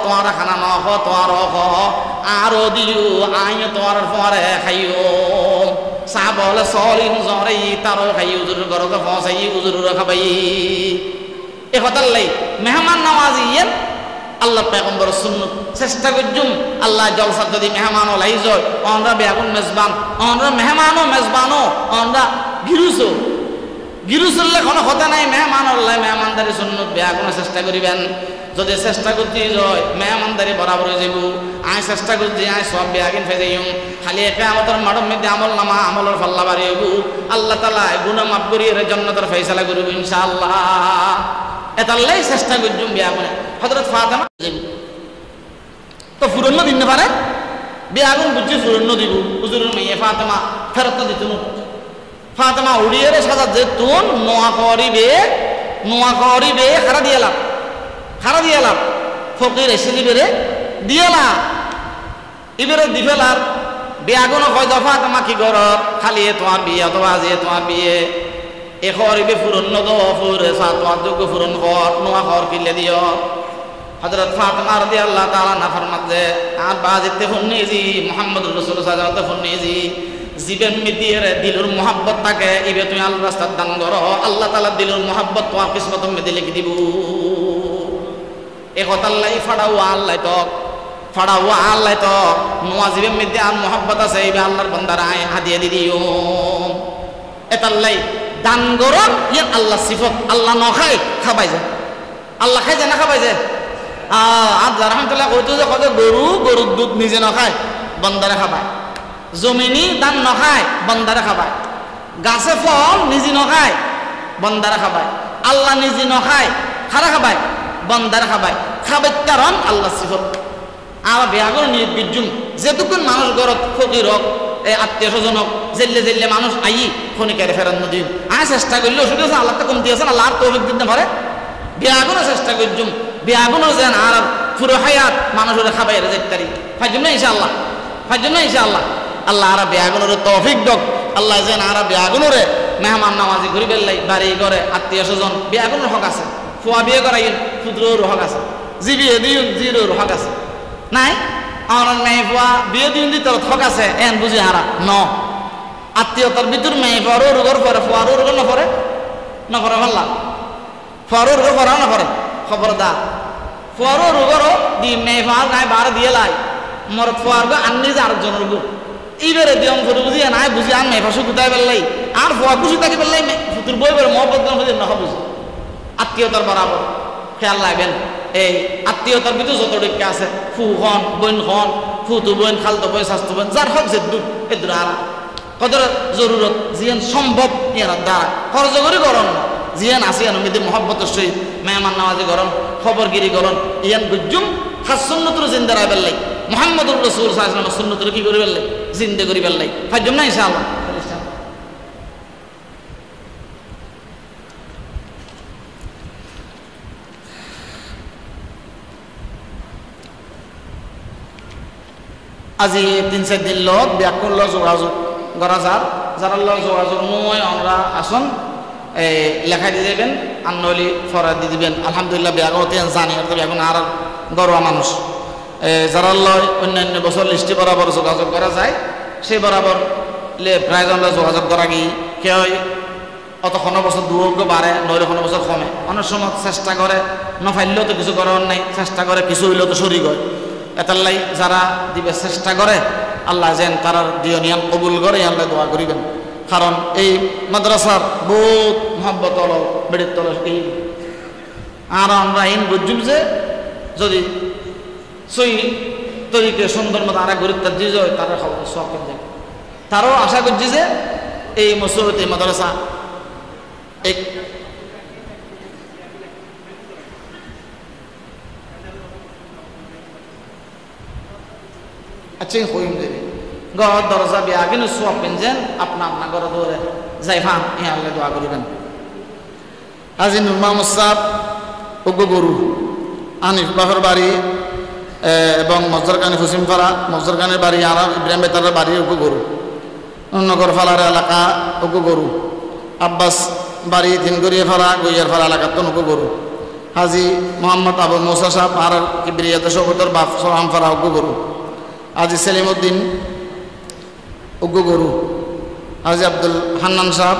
তোমার খানা নখ তোমার আরো দিও আইন তোমার পরে খাইও সাবল চলিন জ্বরে তারও খাই উজুর গরকে ফসাই উজুর খাবাই। এ কথার লাই মেহমান নামাজি আল্লাহ পয়গম্বর সুন্নত চেষ্টা করজুম আল্লাহ জলসা যদি মেহমান লাই যায় আমরা বেগুন মেজবান, আমরা মেহমানও মেজবানও, আমরা গিরুসও গিরুসল্লে কোনো কথা নাই, মেহমান আল্লাহ মেহমানদারি সুন্নত বেগুন চেষ্টা করিবেন। যদি চেষ্টা করতে যায় মেহমানদারি বরাবর হয়ে যাব। আয় চেষ্টা করছি আয় সব বেআগিন ফেলে যাইম, খালি একে আমাদের মাডম মেয়েদের আমল নামা আমলের ফাল্লা বাড়ি হইব, আল্লাহ তালা গুণা মাফ করিয়ে জন্নতের ফয়সালা করব ইনশাআল্লাহ। এতাল্লাই চেষ্টা করছুম বেআগুনে হযরত ফাতেমা তো ফুরন্ন দিন না পারে, বেআগুন বুঝছি ফুরন্ন দিব, হুজুরের মেয়ে ফাতেমা ফেরত দিত। ফাতেমা উড়িয়ে সাজা যে তুন নোয়া করিবে খারা দিয়ে লাভ ফকির এসে দিবে দিয়েলা ইবেরে দিবেলার বেআগুন কয় দফা তোমা কি কর খালি তোমার বিয়ে তো আজ তোমার বিয়ে এ করিবে ফুরন্ন দো ফুরে তোমার যোগ্য ফুরন কর নোয়া কর কিলে দিও। হযরত ফাতেমা রাদিয়াল্লাহু তাআলা না ফরমাত যে আর বাজিতে ফুন্নিজি মুহাম্মদুর রাসূলুল্লাহ সাল্লাল্লাহু আলাইহি ওয়াসাল্লাম ফুন্নিজি জীবন মিদিয়ে দিলুর মোহাব্বত থাকে ইবে তুমি আল্লাহর রাস্তার দান করো, আল্লাহ তাআলা দিলুর মোহাব্বত তোমার কিসমত মধ্যে লিখে দিব। এ কথা আল্লাহ ফাড়াও আল্লাহ তো নোয়া জীবের মধ্যে আর মোহাব্বত আছে ইবে আল্লাহর বান্দারা আয় হাদিয়া দি দিও। এতাল্লাই দান করো ইয়ে আল্লাহ সিফত, আল্লাহ ন খায় খাবাই যায়, আল্লাহ খাই যায় না খাবাই যায়। আর রহমতুল্লাহ কইতো যে কত গরুর দুধ নিজে ন খায় বান্দারে খাবায়, জমিনি দান ন খায় বান্দারে খাবায়, গাছে ফল নিজে ন খায় বান্দারে খাবায়, আল্লাহ নিজে ন খায় খারা খাবায় বান্দারে খাবায়, খাবার কারণ আল্লাহ সিফত। আর বেয়াগর নিয়ে বিজুম যেটুকুন মানুষ গরত ফকির হোক আত্মীয় স্বজন হোক জেললে মানুষ আই খনিকারে ফেরান নদী আয় চেষ্টা করলেও শুধু আল্লাহ তো কমতি আছেন আল্লাহ তো দিতে পারে। বেয়াগুনও চেষ্টা করছুম বেয়াগুনও যেন আর পুরো হায়াত মানুষের খাবাইরে যেতে পারি ফাইজুম না ইনশাআল্লাহ আল্লাহ আর বেয়াগুনের তৌফিক দক, আল্লাহ যেন আর বেয়াগুনরে মেহমান নামাজি ঘুরি বেললাই বাড়ি ঘরে আত্মীয় স্বজন বেয়াগুনের হক আছে, ফুয়া বিয়ে করাইন ফুদ্রোর হক আছে, জি বিয়ে দিন জিরোর হক আছে নাই, আমার মেয়ে ফুয়া বিয়ে দিন দিতে হক আছে এন বুঝি হারা ন আত্মীয়তার ভিতর মেয়ে ফুয়ারও রোগর পরে ফুয়ারও রোগ নপরে ভাল্লা ফুয়ারও রোগ পড়া নপরে খবরদার ফুয়ারও রোগরও দি মেয়ে ফুয়ার গায়ে বার দিয়ে লাই মর ফুয়ার গো আননি যে আরেকজনের গো এইবারে দিয়ম করে বুঝিয়ে নাই বুঝি আর মেয়ে ফাঁসু কোথায় পেললাই আর ফুয়া খুশি থাকি পেললাই ফুতুর বই বেড়ে মহব্বত বুঝি নহ বুঝি আত্মীয়তার বরাবর খেয়াল লাগবেন। এই আত্মীয়তার ভিতরে যত ডিক্কা আছে ফু খন বইন খন ফুতু বইন খালতো বইন স্বাস্থ্য বইন যার হক যে দূর এ দূর আরা কদর জরুরত জিয়ান সম্ভব ইয়ার দ্বারা খরচ করে গরম জিয়ান আসিয়ান মিদি মহব্বতের সহিত মেহমান নামাজি গরম খবরগিরি গরম ইয়ান গুজুম খাস সুন্নতুর জিন্দা রায় বেললাই মুহাম্মদুর রাসূল সাল্লাল্লাহু আলাইহি ওয়াসাল্লাম সুন্নতুর কি করে বেললাই জিন্দা করি বেললাই ফাজুম না ইনশাআল্লাহ। আজি 3-4 দিন লোক ব্যাকুল যোগাযোগ করা যারা লোক যোগাযোগ নয় আমরা আসুন লেখাই দিয়ে দেবেন আর নইলে ফরাদ দিয়ে দিবেন। আলহামদুলিল্লাহ ব্যাগতে জানি আর এখন আর গরোয়া মানুষ যারা লয় অন্যান্য বছর লিস্টি বরাবর যোগাযোগ করা যায় সেই বরাবর প্রায় জন যোগাযোগ করা গিয়ে কেউ অতক্ষণ বছর দুয়োগ্য বাড়ে নইলে কোনো বছর কমে, অনেক সময় চেষ্টা করে নফাইলেও তো কিছু করার নাই, চেষ্টা করে কিছু হইলেও তো শরীর হয়। এতাল্লাই যারা দিবে চেষ্টা করে আল্লাহ যেন তারা দিয়নিয়ান কবুল করে আল্লাহ দোয়া করিবেন। কারণ এই মাদ্রাসার বহুত মহব্বত হল বেড়ির তল এই আর আমরা ইন বুঝুম যে যদি সই তরিকে সুন্দর মতো আরেক গুরুত্ব দিয়ে যায় তারা খবর সব দেয় তারাও আশা করছি যে এই মসজিদ এই মাদ্রাসা এক আচ্ছা হইম দেবে ঘর দরজা বিয়া কিন্তু সব পেনছেন আপনা ঘর দৌড়ে যাইফান ইহা আল্লাহ দোয়া করিবেন আজি নূর মোহাম্মদ সাহেব উগ্র গরু আনিফ বাহর বাড়ি এবং মজর কানি ফুসিমপাড়া মজর কানের বাড়ি আরাম ইব্রাহিম বেতারের বাড়ি উগ্র গরু নগর ফালার এলাকা উগ্র গরু আব্বাস বাড়ি তিনগড়িয়া ফাড়া গইয়ার ফাড়া এলাকার তো উগ্র গরু হাজি মোহাম্মদ আবু মৌসা সাহেব আর কিবরিয়াতে সবতর বাপ সোহাম ফাড়া উগ্র গরু হাজি সেলিমউদ্দিন উগ্র গরু হাজি আব্দুল হান্নান সাহেব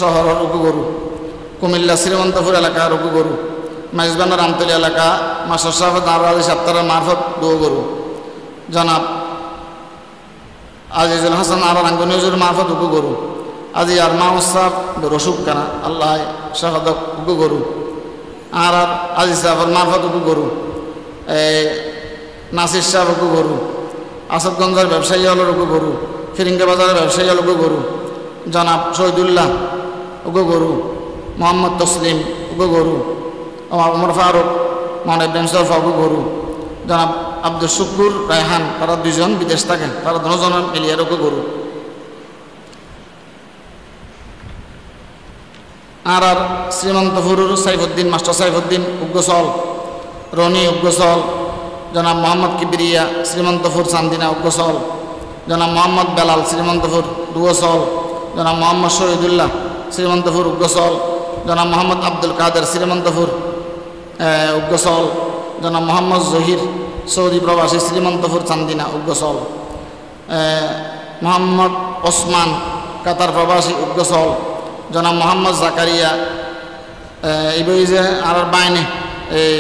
শহরের উগ্র গরু কুমিল্লা শ্রীমন্তপুর এলাকার উগ্র গরু মেজবান্ডার আমতলি এলাকা মাস্টার সাহেব দারুল সাপ্তারের মারফত দু গরু জনাব আজিজুল হাসান আর রাঙ্গুনিজুর মারফত উগ্র গরু আজি আর মাহমুদ সাহেব রসুক কানা আল্লাহ শাহাদক উগ্র গরু আর আজি সাহেবের মারফত উগ্র গরু নাসির সাহেব উগ্র গরু আসাদগঞ্জের ব্যবসায়ী হল উগ্র গরু ফিরিঙ্গা বাজারের ব্যবসায়ী হল উগ্র গরু জনাব শহীদুল্লাহ উগ্র গরু মোহাম্মদ তসলিম উগ্র গরু ওমর ফারুক মোহাম্মদ ইব্রাহিম সরফা উগ্র গরু জনাব আব্দুল শুকুর রায়হান তারা দুজন বিদেশ থাকেন তারা দুজনের মিলিয়ে উগ্র গরু আর শ্রীমন্তপুর সাইফুদ্দিন মাস্টার সাইফুদ্দিন উগ্রসল রনি উগ্রসল জনাব মোহাম্মদ কিবরিয়া শ্রীমন্তপুর চান্দিনা উগ্রসল জনাব মোহাম্মদ বেলাল শ্রীমন্তপুর দুয়সল জনাব মোহাম্মদ শহীদুল্লাহ শ্রীমন্তপুর উগ্রসল জনাব মোহাম্মদ আব্দুল কাদের শ্রীমন্তপুর উগ্রসল জনাব মোহাম্মদ জহির সৌদি প্রবাসী শ্রীমন্তপুর চান্দিনা উগ্রসল মোহাম্মদ ওসমান কাতার প্রবাসী উগ্রসল জনাব মোহাম্মদ জাকারিয়া এই বই যে আর বাইনে এই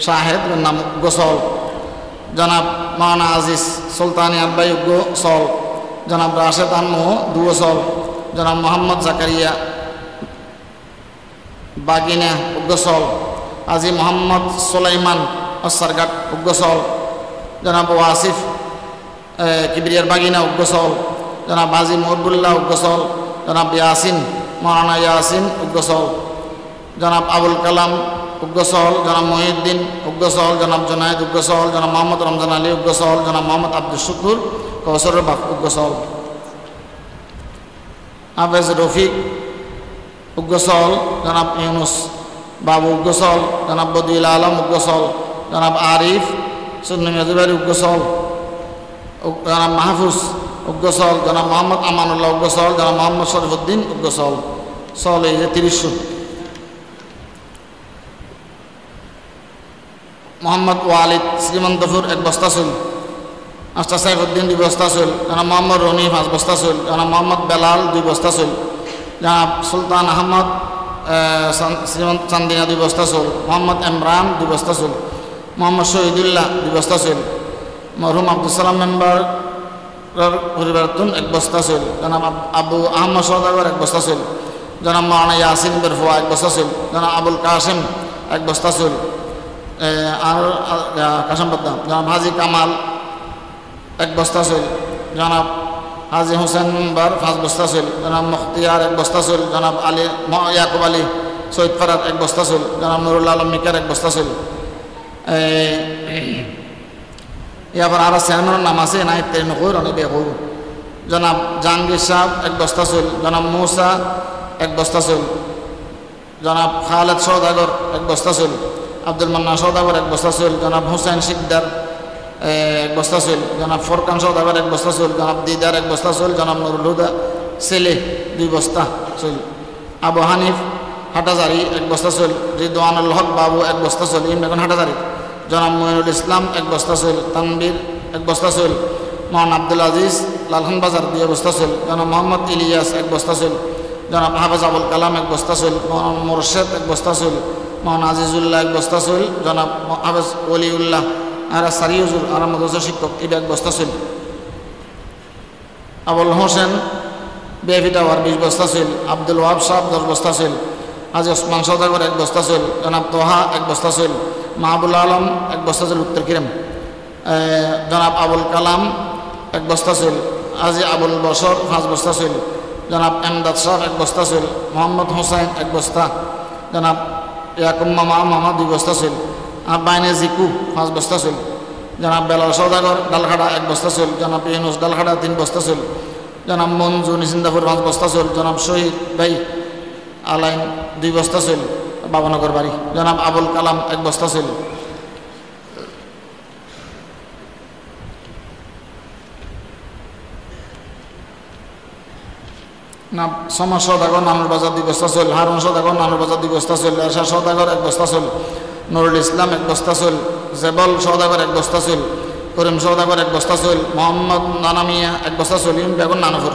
শাহেদ নাম উগ্রসল জনাব মাওলানা আজিজ সুলতানি আব্বাই উগ্রসল জনাব রাশেদ আনমোহ দুয়সল জনাব মোহাম্মদ জাকারিয়া বাগিনা উগ্রসল আজি মোহাম্মদ সুলাইমান অসারঘাট উগ্রসল জনাব ওয়াসিফ কিবরিয়ার বাগিনা উগ্রসল জনাব আজি মহবুল্লাহ উগ্রসল জনাব ইয়াসিন মৌলানা ইয়াসিন উগ্রসল জনাব আবুল কালাম উগ্রসল জনাব মহিউদ্দিন উগ্রসল জনাব জুনায়েদ উগ্রসল জনাব মোহাম্মদ রমজান আলী উগ্রসল জনাব মোহাম্মদ আব্দুল শুকুর কৌসরের বাপ উগ্রসল আবেজ রফিক উগ্রসল জনাব ইউনুস বাবু উগ্রসল জনাব বদিউল আলম উগ্রসল জনাব আরিফ সুন্নি মেজুবারি উগ্রসল জনাব মাহফুজ উগ্রসল জনাব মোহাম্মদ আমানুল্লাহ উগ্রসল জনাব মোহাম্মদ শরীফুদ্দিন উগ্রসল সল এই যে ৩০ মোহাম্মদ ওয়ালিদ শ্রীমন্তপুর ১ বস্তা চুল মাস্টার সাইফুদ্দিন ২ বস্তা চুল জনাব মোহাম্মদ রনি ৫ বস্তা চুল জনাব মোহাম্মদ বেলাল ২ বস্তা চুল জনাব সুলতান আহমদ চান্দিনা ২ বস্তা চুল মোহাম্মদ ইমরান ২ বস্তা চুল মোহাম্মদ শহীদুল্লাহ ২ বস্তা চুল মরহুম আব্দুল সালাম মেম্বার পরিবর্তন ১ বস্তা চুল জনাব আবু আহমদ সওদাগর ১ বস্তা চুল জনাব মাওলানা ইয়াসিন বেরফুয়া ১ বস্তা চুল জনাব আবুল কাসেম ১ বস্তা চুল আর কাসেম বদ্দা জনাব হাজি কামাল ১ বস্তা চুল জনাব হাজি হোসেন মেম্বার ৫ বস্তা চুল জনাব মুখতিয়ার ১ বস্তা চুল জনাব আলী ইয়াকুব আলী সৈয়দ ফারাদ ১ বস্তা চুল জনাব নুরুল আলম মিকার ১ বস্তা চুল ইয়ারপর আর চেয়ারম্যানের নাম আছে নাই তেন নকর অনেক বেকর জনাব জাহাঙ্গীর সাহেব ১ বস্তা চুল জনাব মৌসা ১ বস্তা চুল জনাব খালেদ সওদাগর ১ বস্তা চুল আব্দুল মান্না সওদাগর ১ বস্তা চুল জনাব হুসাইন শিকদার ১ বস্তা চুল জনাব ফরকান সওদাগর ১ বস্তা চুল জনাব দিদার ১ বস্তা চুল জনাব নুরুল হুদা ছেলে ২ বস্তা চুল আবু হানিফ হাটাজারি ১ বস্তা চুল রিদওয়ানুল হক বাবু ১ বস্তা চুল এখন হাটাজারি জনাব মঈনুল ইসলাম ১ বস্তা চুল তানবীর ১ বস্তা চুল মোহাম্মদ আব্দুল আজিজ লালখান বাজার ২ বস্তা চুল জনাব মোহাম্মদ ইলিয়াস ১ বস্তা চুল জনাব হাফেজ আবুল কালাম ১ বস্তা চুল মোহাম্মদ মোরশেদ ১ বস্তা চুল মোহাম্মদ আজিজুল্লাহ ১ বস্তা চুল জনাব হাফেজ ওলিউল্লাহ আর সারিউজুল আর মাদ্রাসা শিক্ষক এটা ১ বস্তা চুল আবুল হোসেন বিএপি টাওয়ার ২০ বস্তা চুল আব্দুল ওয়াহাব সাহেব ১০ বস্তা চুল হাজি ওসমান সওদাগর ১ বস্তা চুল জনাব তোহা ১ বস্তা চুল মাহবুল আলম ১ বস্তা চুল উত্তর কিরম জনাব আবুল কালাম ১ বস্তা চুল আজি আবুল বসর ৫ বস্তা চুল জনাব এমদাদ শাহ ১ বস্তা চুল মোহাম্মদ হোসাইন ১ বস্তা জনাব ইয়াকুব মামা ২ বস্তা চুল আর বাইনে জিকু ৫ বস্তা চুল জনাব বেলাল সওদাগর ডালখাড়া ১ বস্তা চুল জনাব ইউনুস ডালখাড়া ৩ বস্তা চুল জনাব মঞ্জু নিসিন্দাপুর 5 বস্তা চল, জনাব শহীদ ভাই আলাইন 2 বস্তা চল বাবানগর বাড়ি, জনাব আবুল কালাম 1 বস্তা চল, সমাজ সদাগর নানুর বাজার 2 বস্তা চল, হারুন সদাগর নানুর বাজার 2 বস্তা চল, এরশাদ সদাগর 1 বস্তা চল, নুরুল ইসলাম 1 বস্তা চল, জেবল সদাগর 1 বস্তা চল, করিম সদাগর 1 বস্তা চল, মোহাম্মদ নানামিয়া 1 বস্তা চল, ইম বেগুন নানুপুর,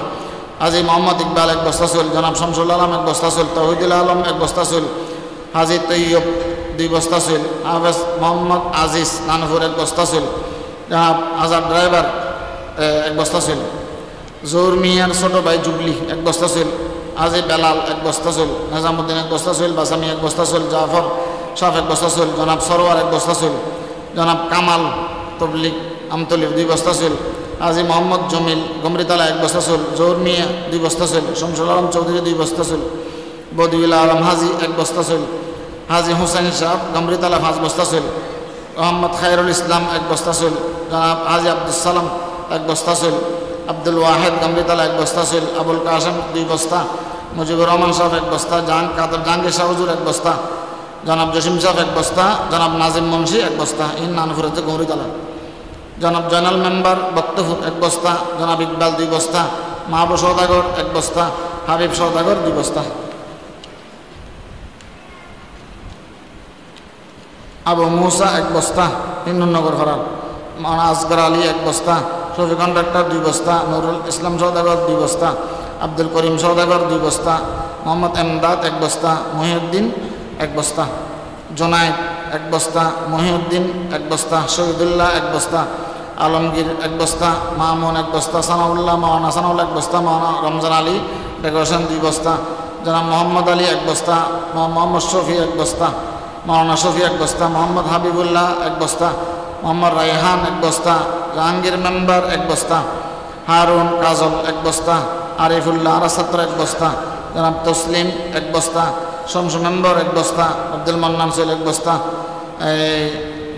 হাজি মোহাম্মদ ইকবাল 1 বস্তা চল, জনাব শামসুল আলম 1 বস্তা চল, তৌহিদুল আলম 1 বস্তা চল, হাজি তৈয়ব 2 বস্তা চল, হাফেজ মোহাম্মদ আজিজ নানুপুর 1 বস্তা চল, জনাব আজাদ ড্রাইভার 1 বস্তা চল, জোর মিয়ার ছোট ভাই জুবলি 1 বস্তা চল, আজি বেলাল 1 বস্তা চল, নিজামুদ্দিন 1 বস্তা চল, বাসামি 1 বস্তা চল, জাফর শাহ 1 বস্তা চল, জনাব সরোয়ার 1 বস্তা চল, জনাব কামাল তবলিক আমতলির 2 বস্তা চল, আজি মোহাম্মদ জমিল গমরিতলা 1 বস্তা চল, জোর মিয়া 2 বস্তা চল, শামসুল আলম চৌধুরী 2 বস্তা চল, বদিউল আলম হাজি 1 বস্তা চল, হাজি হুসাইন শাহ গমরিতলা 5 বস্তা চল, মোহাম্মদ খায়রুল ইসলাম 1 বস্তা চল, জনাব হাজি আব্দুল সালাম 1 বস্তা চল, আব্দুল ওয়াহেদ গমরিতলা 1 বস্তা চল, আবুল কাসেম 2 বস্তা, মুজিবুর রহমান সাহেব 1 বস্তা, জাহাঙ্গীর শাহ হুজুর 1 বস্তা, জনাব জসিম সাহেব 1 বস্তা, জনাব নাজিম মুন্সি 1 বস্তা, ইন নানপুর গৌরীতলা, জনাব জয়নাল মেম্বার বক্তপুর 1 বস্তা, জনাব ইকবাল 2 বস্তা, মাহবুব সওদাগর 1 বস্তা, হাবিব সওদাগর 2 বস্তা, আবু মুসা 1 বস্তা হিন্দুনগর ফরার, মাওলানা আসগর আলী 1 বস্তা, শফি কন্ডাক্টর 2 বস্তা, নুরুল ইসলাম সওদাগর 2 বস্তা, আব্দুল করিম সওদাগর 2 বস্তা, মোহাম্মদ এমদাদ 1 বস্তা, মহিউদ্দিন 1 বস্তা, জোনায়েদ 1 বস্তা, মহিউদ্দিন 1 বস্তা, শহীদুল্লাহ 1 বস্তা, আলমগীর 1 বস্তা, মামুন 1 বস্তা, সানাউল্লাহ মাওলানা সানাউল্লাহ 1 বস্তা, মাওলানা রমজান আলী ডেকোরেশন 2 বস্তা, জনাব মোহাম্মদ আলী 1 বস্তা, মোহাম্মদ শফি 1 বস্তা, মাওলানা শফি 1 বস্তা, মোহাম্মদ হাবিবুল্লাহ 1 বস্তা, মোহাম্মদ রায়হান 1 বস্তা, জাহাঙ্গীর মেম্বার 1 বস্তা, হারুন কাজল 1 বস্তা, আরিফুল্লাহ আরাসাত্র 1 বস্তা, জনাব তসলিম 1 বস্তা, শমসু মেম্বার 1 বস্তা, আব্দুল মান্নান সোহেল 1 বস্তা,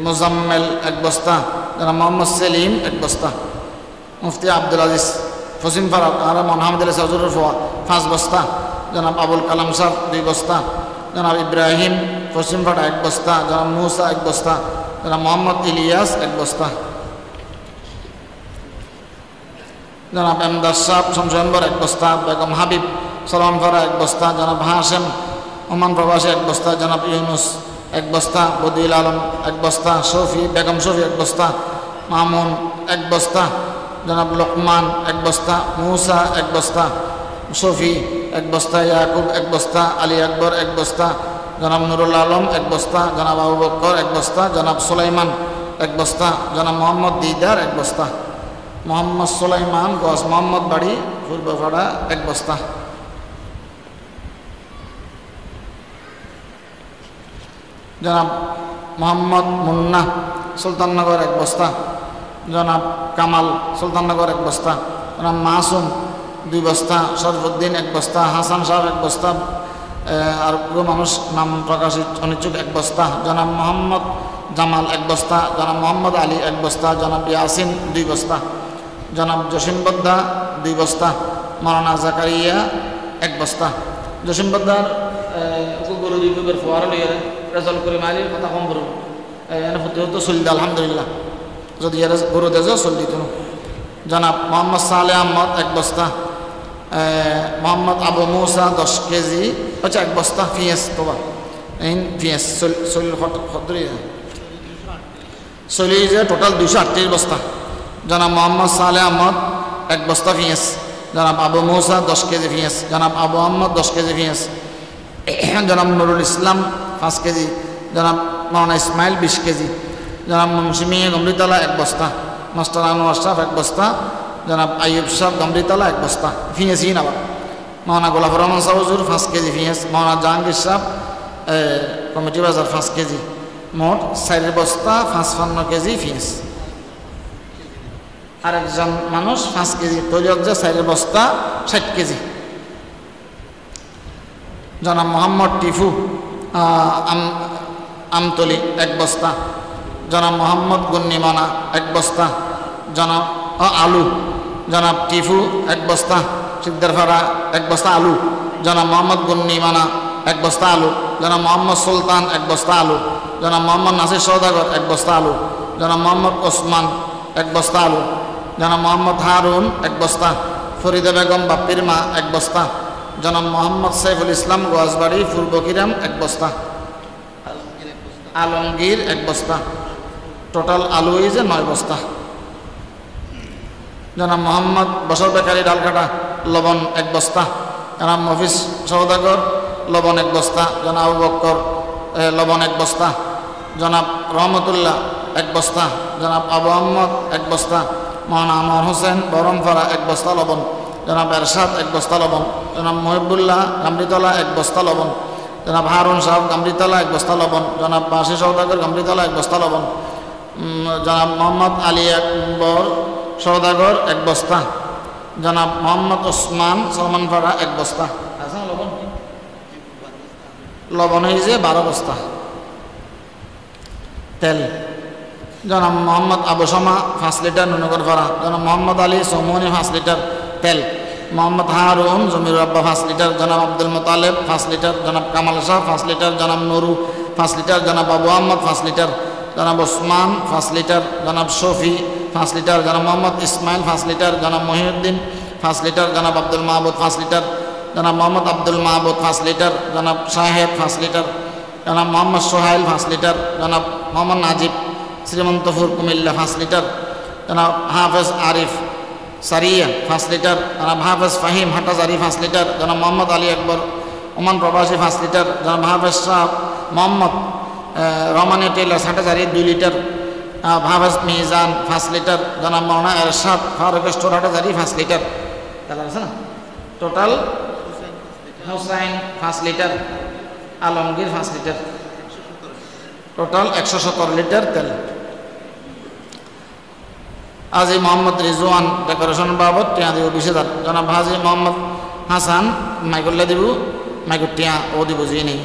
মুজাম্মেল 1 বস্তা, জনাব মোহাম্মদ সেলিম 1 বস্তা, মুফতি আব্দুল আজিজ ফসিম ফারাদ আর মোহাম্মদ আলী সাজুর ফোয়া 5 বস্তা, জনাব আবুল কালাম সাহ 2 বস্তা, জনাব ইব্রাহিম ফসিম ফাটা 1 বস্তা, জনাব মুসা 1 বস্তা, জনাব মোহাম্মদ ইলিয়াস 1 বস্তা, জনাব এমদাদ সাহ শমসু মেম্বার 1 বস্তা, বেগম হাবিব সালাম ফারা 1 বস্তা, জনাব হাশেম ওমান প্রবাসী 1 বস্তা, জনাব ইউনুস 1 বস্তা, বদিউল আলম 1 বস্তা, শফি বেগম শফি 1 বস্তা, মামুন 1 বস্তা, জনাব লোকমান 1 বস্তা, মুসা 1 বস্তা, শফি 1 বস্তা, ইয়াকুব 1 বস্তা, আলী আকবর 1 বস্তা, জনাব নুরুল আলম 1 বস্তা, জনাব আবু বকর 1 বস্তা, জনাব সুলাইমান 1 বস্তা, জনাব মোহাম্মদ দিদার 1 বস্তা, মোহাম্মদ সুলাইমান গস মোহাম্মদ বাড়ি পূর্বপাড়া 1 বস্তা, জনাব মোহাম্মদ মুন্না সুলতাননগর 1 বস্তা, জনাব কামাল সুলতাননগর 1 বস্তা, জনাব মাসুম 2 বস্তা, শরফুদ্দিন 1 বস্তা, হাসান সাহেব 1 বস্তা, আর পুরো মানুষ নাম প্রকাশিত অনিচ্ছুক 1 বস্তা, জনাব মোহাম্মদ জামাল 1 বস্তা, জনাব মোহাম্মদ আলী 1 বস্তা, জনাব ইয়াসিন 2 বস্তা, জনাব জসিম বদ্দা 2 বস্তা, মাওলানা জাকারিয়া 1 বস্তা, জসিম বদ্দার গরু দিবের ফোয়ার লইয়ার রেজাল্ট করে মালির কথা কম বলব এনে ফুটে হতো চলতে আলহামদুলিল্লাহ যদি এর গরু দেজ চল দিত। জনাব মোহাম্মদ সালে আহমদ 1 বস্তা, মোহাম্মদ আবু মুসা 10 কেজি, আচ্ছা 1 বস্তা পিঁয়াজ তোবা এই পিঁয়াজ চলি যে টোটাল 238 বস্তা, জনাব মোহাম্মদ সালে আহমদ 1 বস্তা পিঁয়াজ, জনাব আবু মুসা 10 কেজি পিঁয়াজ, জনাব আবু আহমদ 10 কেজি পিঁয়াজ, জনাব নুরুল ইসলাম 5 কেজি, জনাব মাওলানা ইসমাইল 20 কেজি, জনাব মুন্সিমিয়া গমরিতলা 1 বস্তা, মাস্টার আনোয়ার সাহেব 1 বস্তা, জনাব আইয়ুব সাহেব গমরিতলা 1 বস্তা পিঁয়াজই না মাওলানা গোলাফর রহমান সাহেব হুজুর 5 কেজি পিঁয়াজ, মাওলানা জাহাঙ্গীর সাহেব কমিটি বাজার 5 কেজি, মোট 4 বস্তা 55 কেজি পিঁয়াজ। আরেকজন মানুষ 5 কেজি তৈলক যে 4 বস্তা 60 কেজি। জনাব মোহাম্মদ টিফু আমতলি 1 বস্তা, জনাব মোহাম্মদ গুন্নিমনা 1 বস্তা, জনাব আলু জনাব টিফু 1 বস্তা, সিদ্দারপাড়া 1 বস্তা আলু, জনাব মোহাম্মদ গুন্নি মানা 1 বস্তা আলু, জনাব মোহাম্মদ সুলতান 1 বস্তা আলু, জনাব মোহাম্মদ নাসির সওদাগর 1 বস্তা আলু, জনাব মোহাম্মদ ওসমান 1 বস্তা আলু, জনাব মোহাম্মদ হারুন 1 বস্তা, ফরিদা বেগম বাপ্পির মা 1 বস্তা, জনাব মোহাম্মদ সাইফুল ইসলাম গোয়াজবাড়ি পূর্বকিরাম 1 বস্তা, আলমগীর 1 বস্তা, টোটাল আলু হয়েছে 9 বস্তা। জনাব মোহাম্মদ বসর বেকারি ডালকাটা লবণ 1 বস্তা, জনাব মফিজ সওদাগর লবণ 1 বস্তা, জনাব আবু বক্কর লবণ 1 বস্তা, জনাব রহমতুল্লাহ 1 বস্তা, জনাব আবু আহমদ 1 বস্তা, মহান আনোয়ার হোসেন বরমপাড়া 1 বস্তা লবণ, জনাব এরশাদ 1 বস্তা লবণ, জনাব মহিবুল্লাহ গামরিতলা 1 বস্তা লবণ, জনাব হারুন সাহেব গামরিতলা 1 বস্তা লবণ, জনাব বাসি সওদাগর গামরিতলা 1 বস্তা লবণ, জনাব মোহাম্মদ আলী আকবর সওদাগর 1 বস্তা, জনাব মোহাম্মদ ওসমান সলমানপাড়া 1 বস্তা। লবণ লবণ হয়েছে 12 বস্তা। তেল জনাব মোহাম্মদ আবু সমা 5 লিটার নুনগরপাড়া, জনাব মোহাম্মদ আলী চৌমনি 5 লিটার তেল, মোহাম্মদ হারুন জমির আব্বা 5 লিটার, জনাব আব্দুল মোতালেব 5 লিটার, জনাব কামাল শাহ 5 লিটার, জনাব নুরু 5 লিটার, জনাব আবু আহমদ 5 লিটার, জনাব ওসমান 5 লিটার, জনাব শফি 5 লিটার, জনাব মোহাম্মদ ইসমাইল 5 লিটার, জনাব মহিউদ্দিন 5 লিটার, জনাব আব্দুল মাহবুদ 5 লিটার, জনাব মোহাম্মদ আব্দুল মাহবুদ 5 লিটার, জনাব সাহেব 5 লিটার, জনাব মোহাম্মদ সোহাইল 5 লিটার, জনাব মোহাম্মদ নাজিব শ্রীমন্তপুর কুমিল্লা 5 লিটার, জনাব হাফেজ আরিফ সারিয়া 5 লিটার, জনাব হাফেজ ফাহিম হাটাজারি 5 লিটার, জনাব মোহাম্মদ আলী আকবর ওমান প্রবাসী 5 লিটার, জনাব Hafez Shah Mohammad Rahmania tailor Hathazari 2 litre, Hafez Mizan 5 litre, জনাব মৌলানা এরশাদ ফারুক স্টোর হাটাজারি 5 লিটার। তাহলে আছে না total Hussain 5 litre, Alamgir 5 litre, total 117 litre তেল। আজি মোহাম্মদ রিজওয়ান ডেকোরেশন বাবদ টিয়া দিব 20,000, জনাব হাজি মোহাম্মদ হাসান মাইকুল্লা দিব মাইকুর টিয়া ও দিব জি নেই,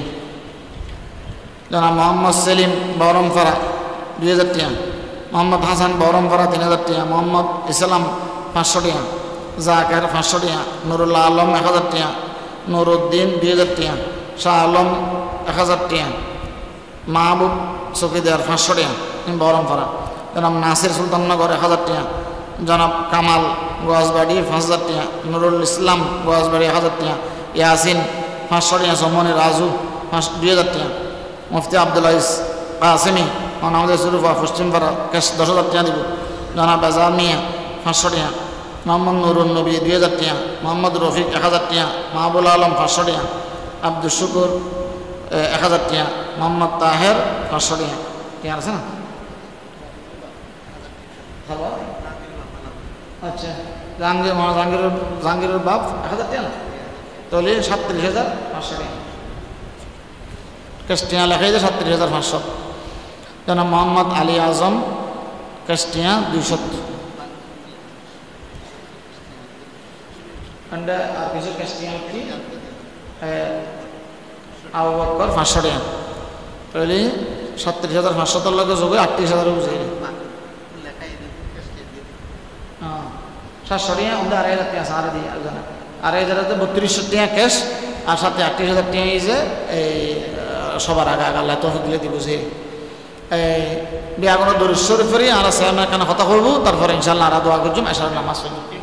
জনাব মোহাম্মদ সেলিম বহরমপাড়া 2,000 টিয়া, মোহাম্মদ হাসান বহরমপাড়া 3,000 টিয়া, মোহাম্মদ ইসলাম 500 টিয়া, জাকের 500 টিয়া, নুরুল্লাহ আলম 1,000 টিয়া, নুরুদ্দিন 2,000 টিয়া, শাহ আলম 1,000 টিয়া, মাহবুব চকিদার 500 টিয়া বহরমপাড়া, জনাব নাসির সুলতাননগর 1,000 টিয়া, জনাব কামাল গোয়াজবাড়ি 5,000 টিয়া, নুরুল ইসলাম গোয়াজবাড়ি 1,000 টিয়া, ইয়াসিন 500 টিয়া, সমনি রাজু 2,000 টিয়া, মুফতি আব্দুল আজিজ কাসেমি আমাদের সুরুফা পশ্চিমপাড়া ক্যাশ 10,000 টিয়া দিব, জনাব এজাজ মিয়া 500 টিয়া, মোহাম্মদ নুরুল নবী 2,000 টিয়া, মোহাম্মদ রফিক 1,000 টিয়া, মাহবুল আলম 500 টিয়া, আব্দুল শুকুর 1,000 টিয়া, মোহাম্মদ তাহের 500 টিয়া। টিয়া আছে না? আচ্ছা জাহাঙ্গীরের বাপ 1,000 টিয়া না, তাহলে 37,500 টিয়া ক্যাস্টিয়া লেখাই যে 37,500। জনাব মোহাম্মদ আলী আজম ক্যাস্টিয়া 200, আর কিছু ক্যাস্টিয়া কি আবু বকর 500 টিয়া, তাহলে 37,500 তোর লগে যোগ 38,000 বুঝাই 700 টিয়া ওদের 2,500 টিয়া সারে দিয়ে আলোচনা 2,500 3200 টিয়া ক্যাশ আর সাথে 38,000 টিয়া যে এই সবার আগে আগালে তো দিলে দিব যে বিয়া কোনো দরুদ শরীফ পড়ি আর আছে আমরা কেন কথা বলবো, তারপরে ইনশাআল্লাহ আর দোয়া করছুম এশার নামাজ পড়ি।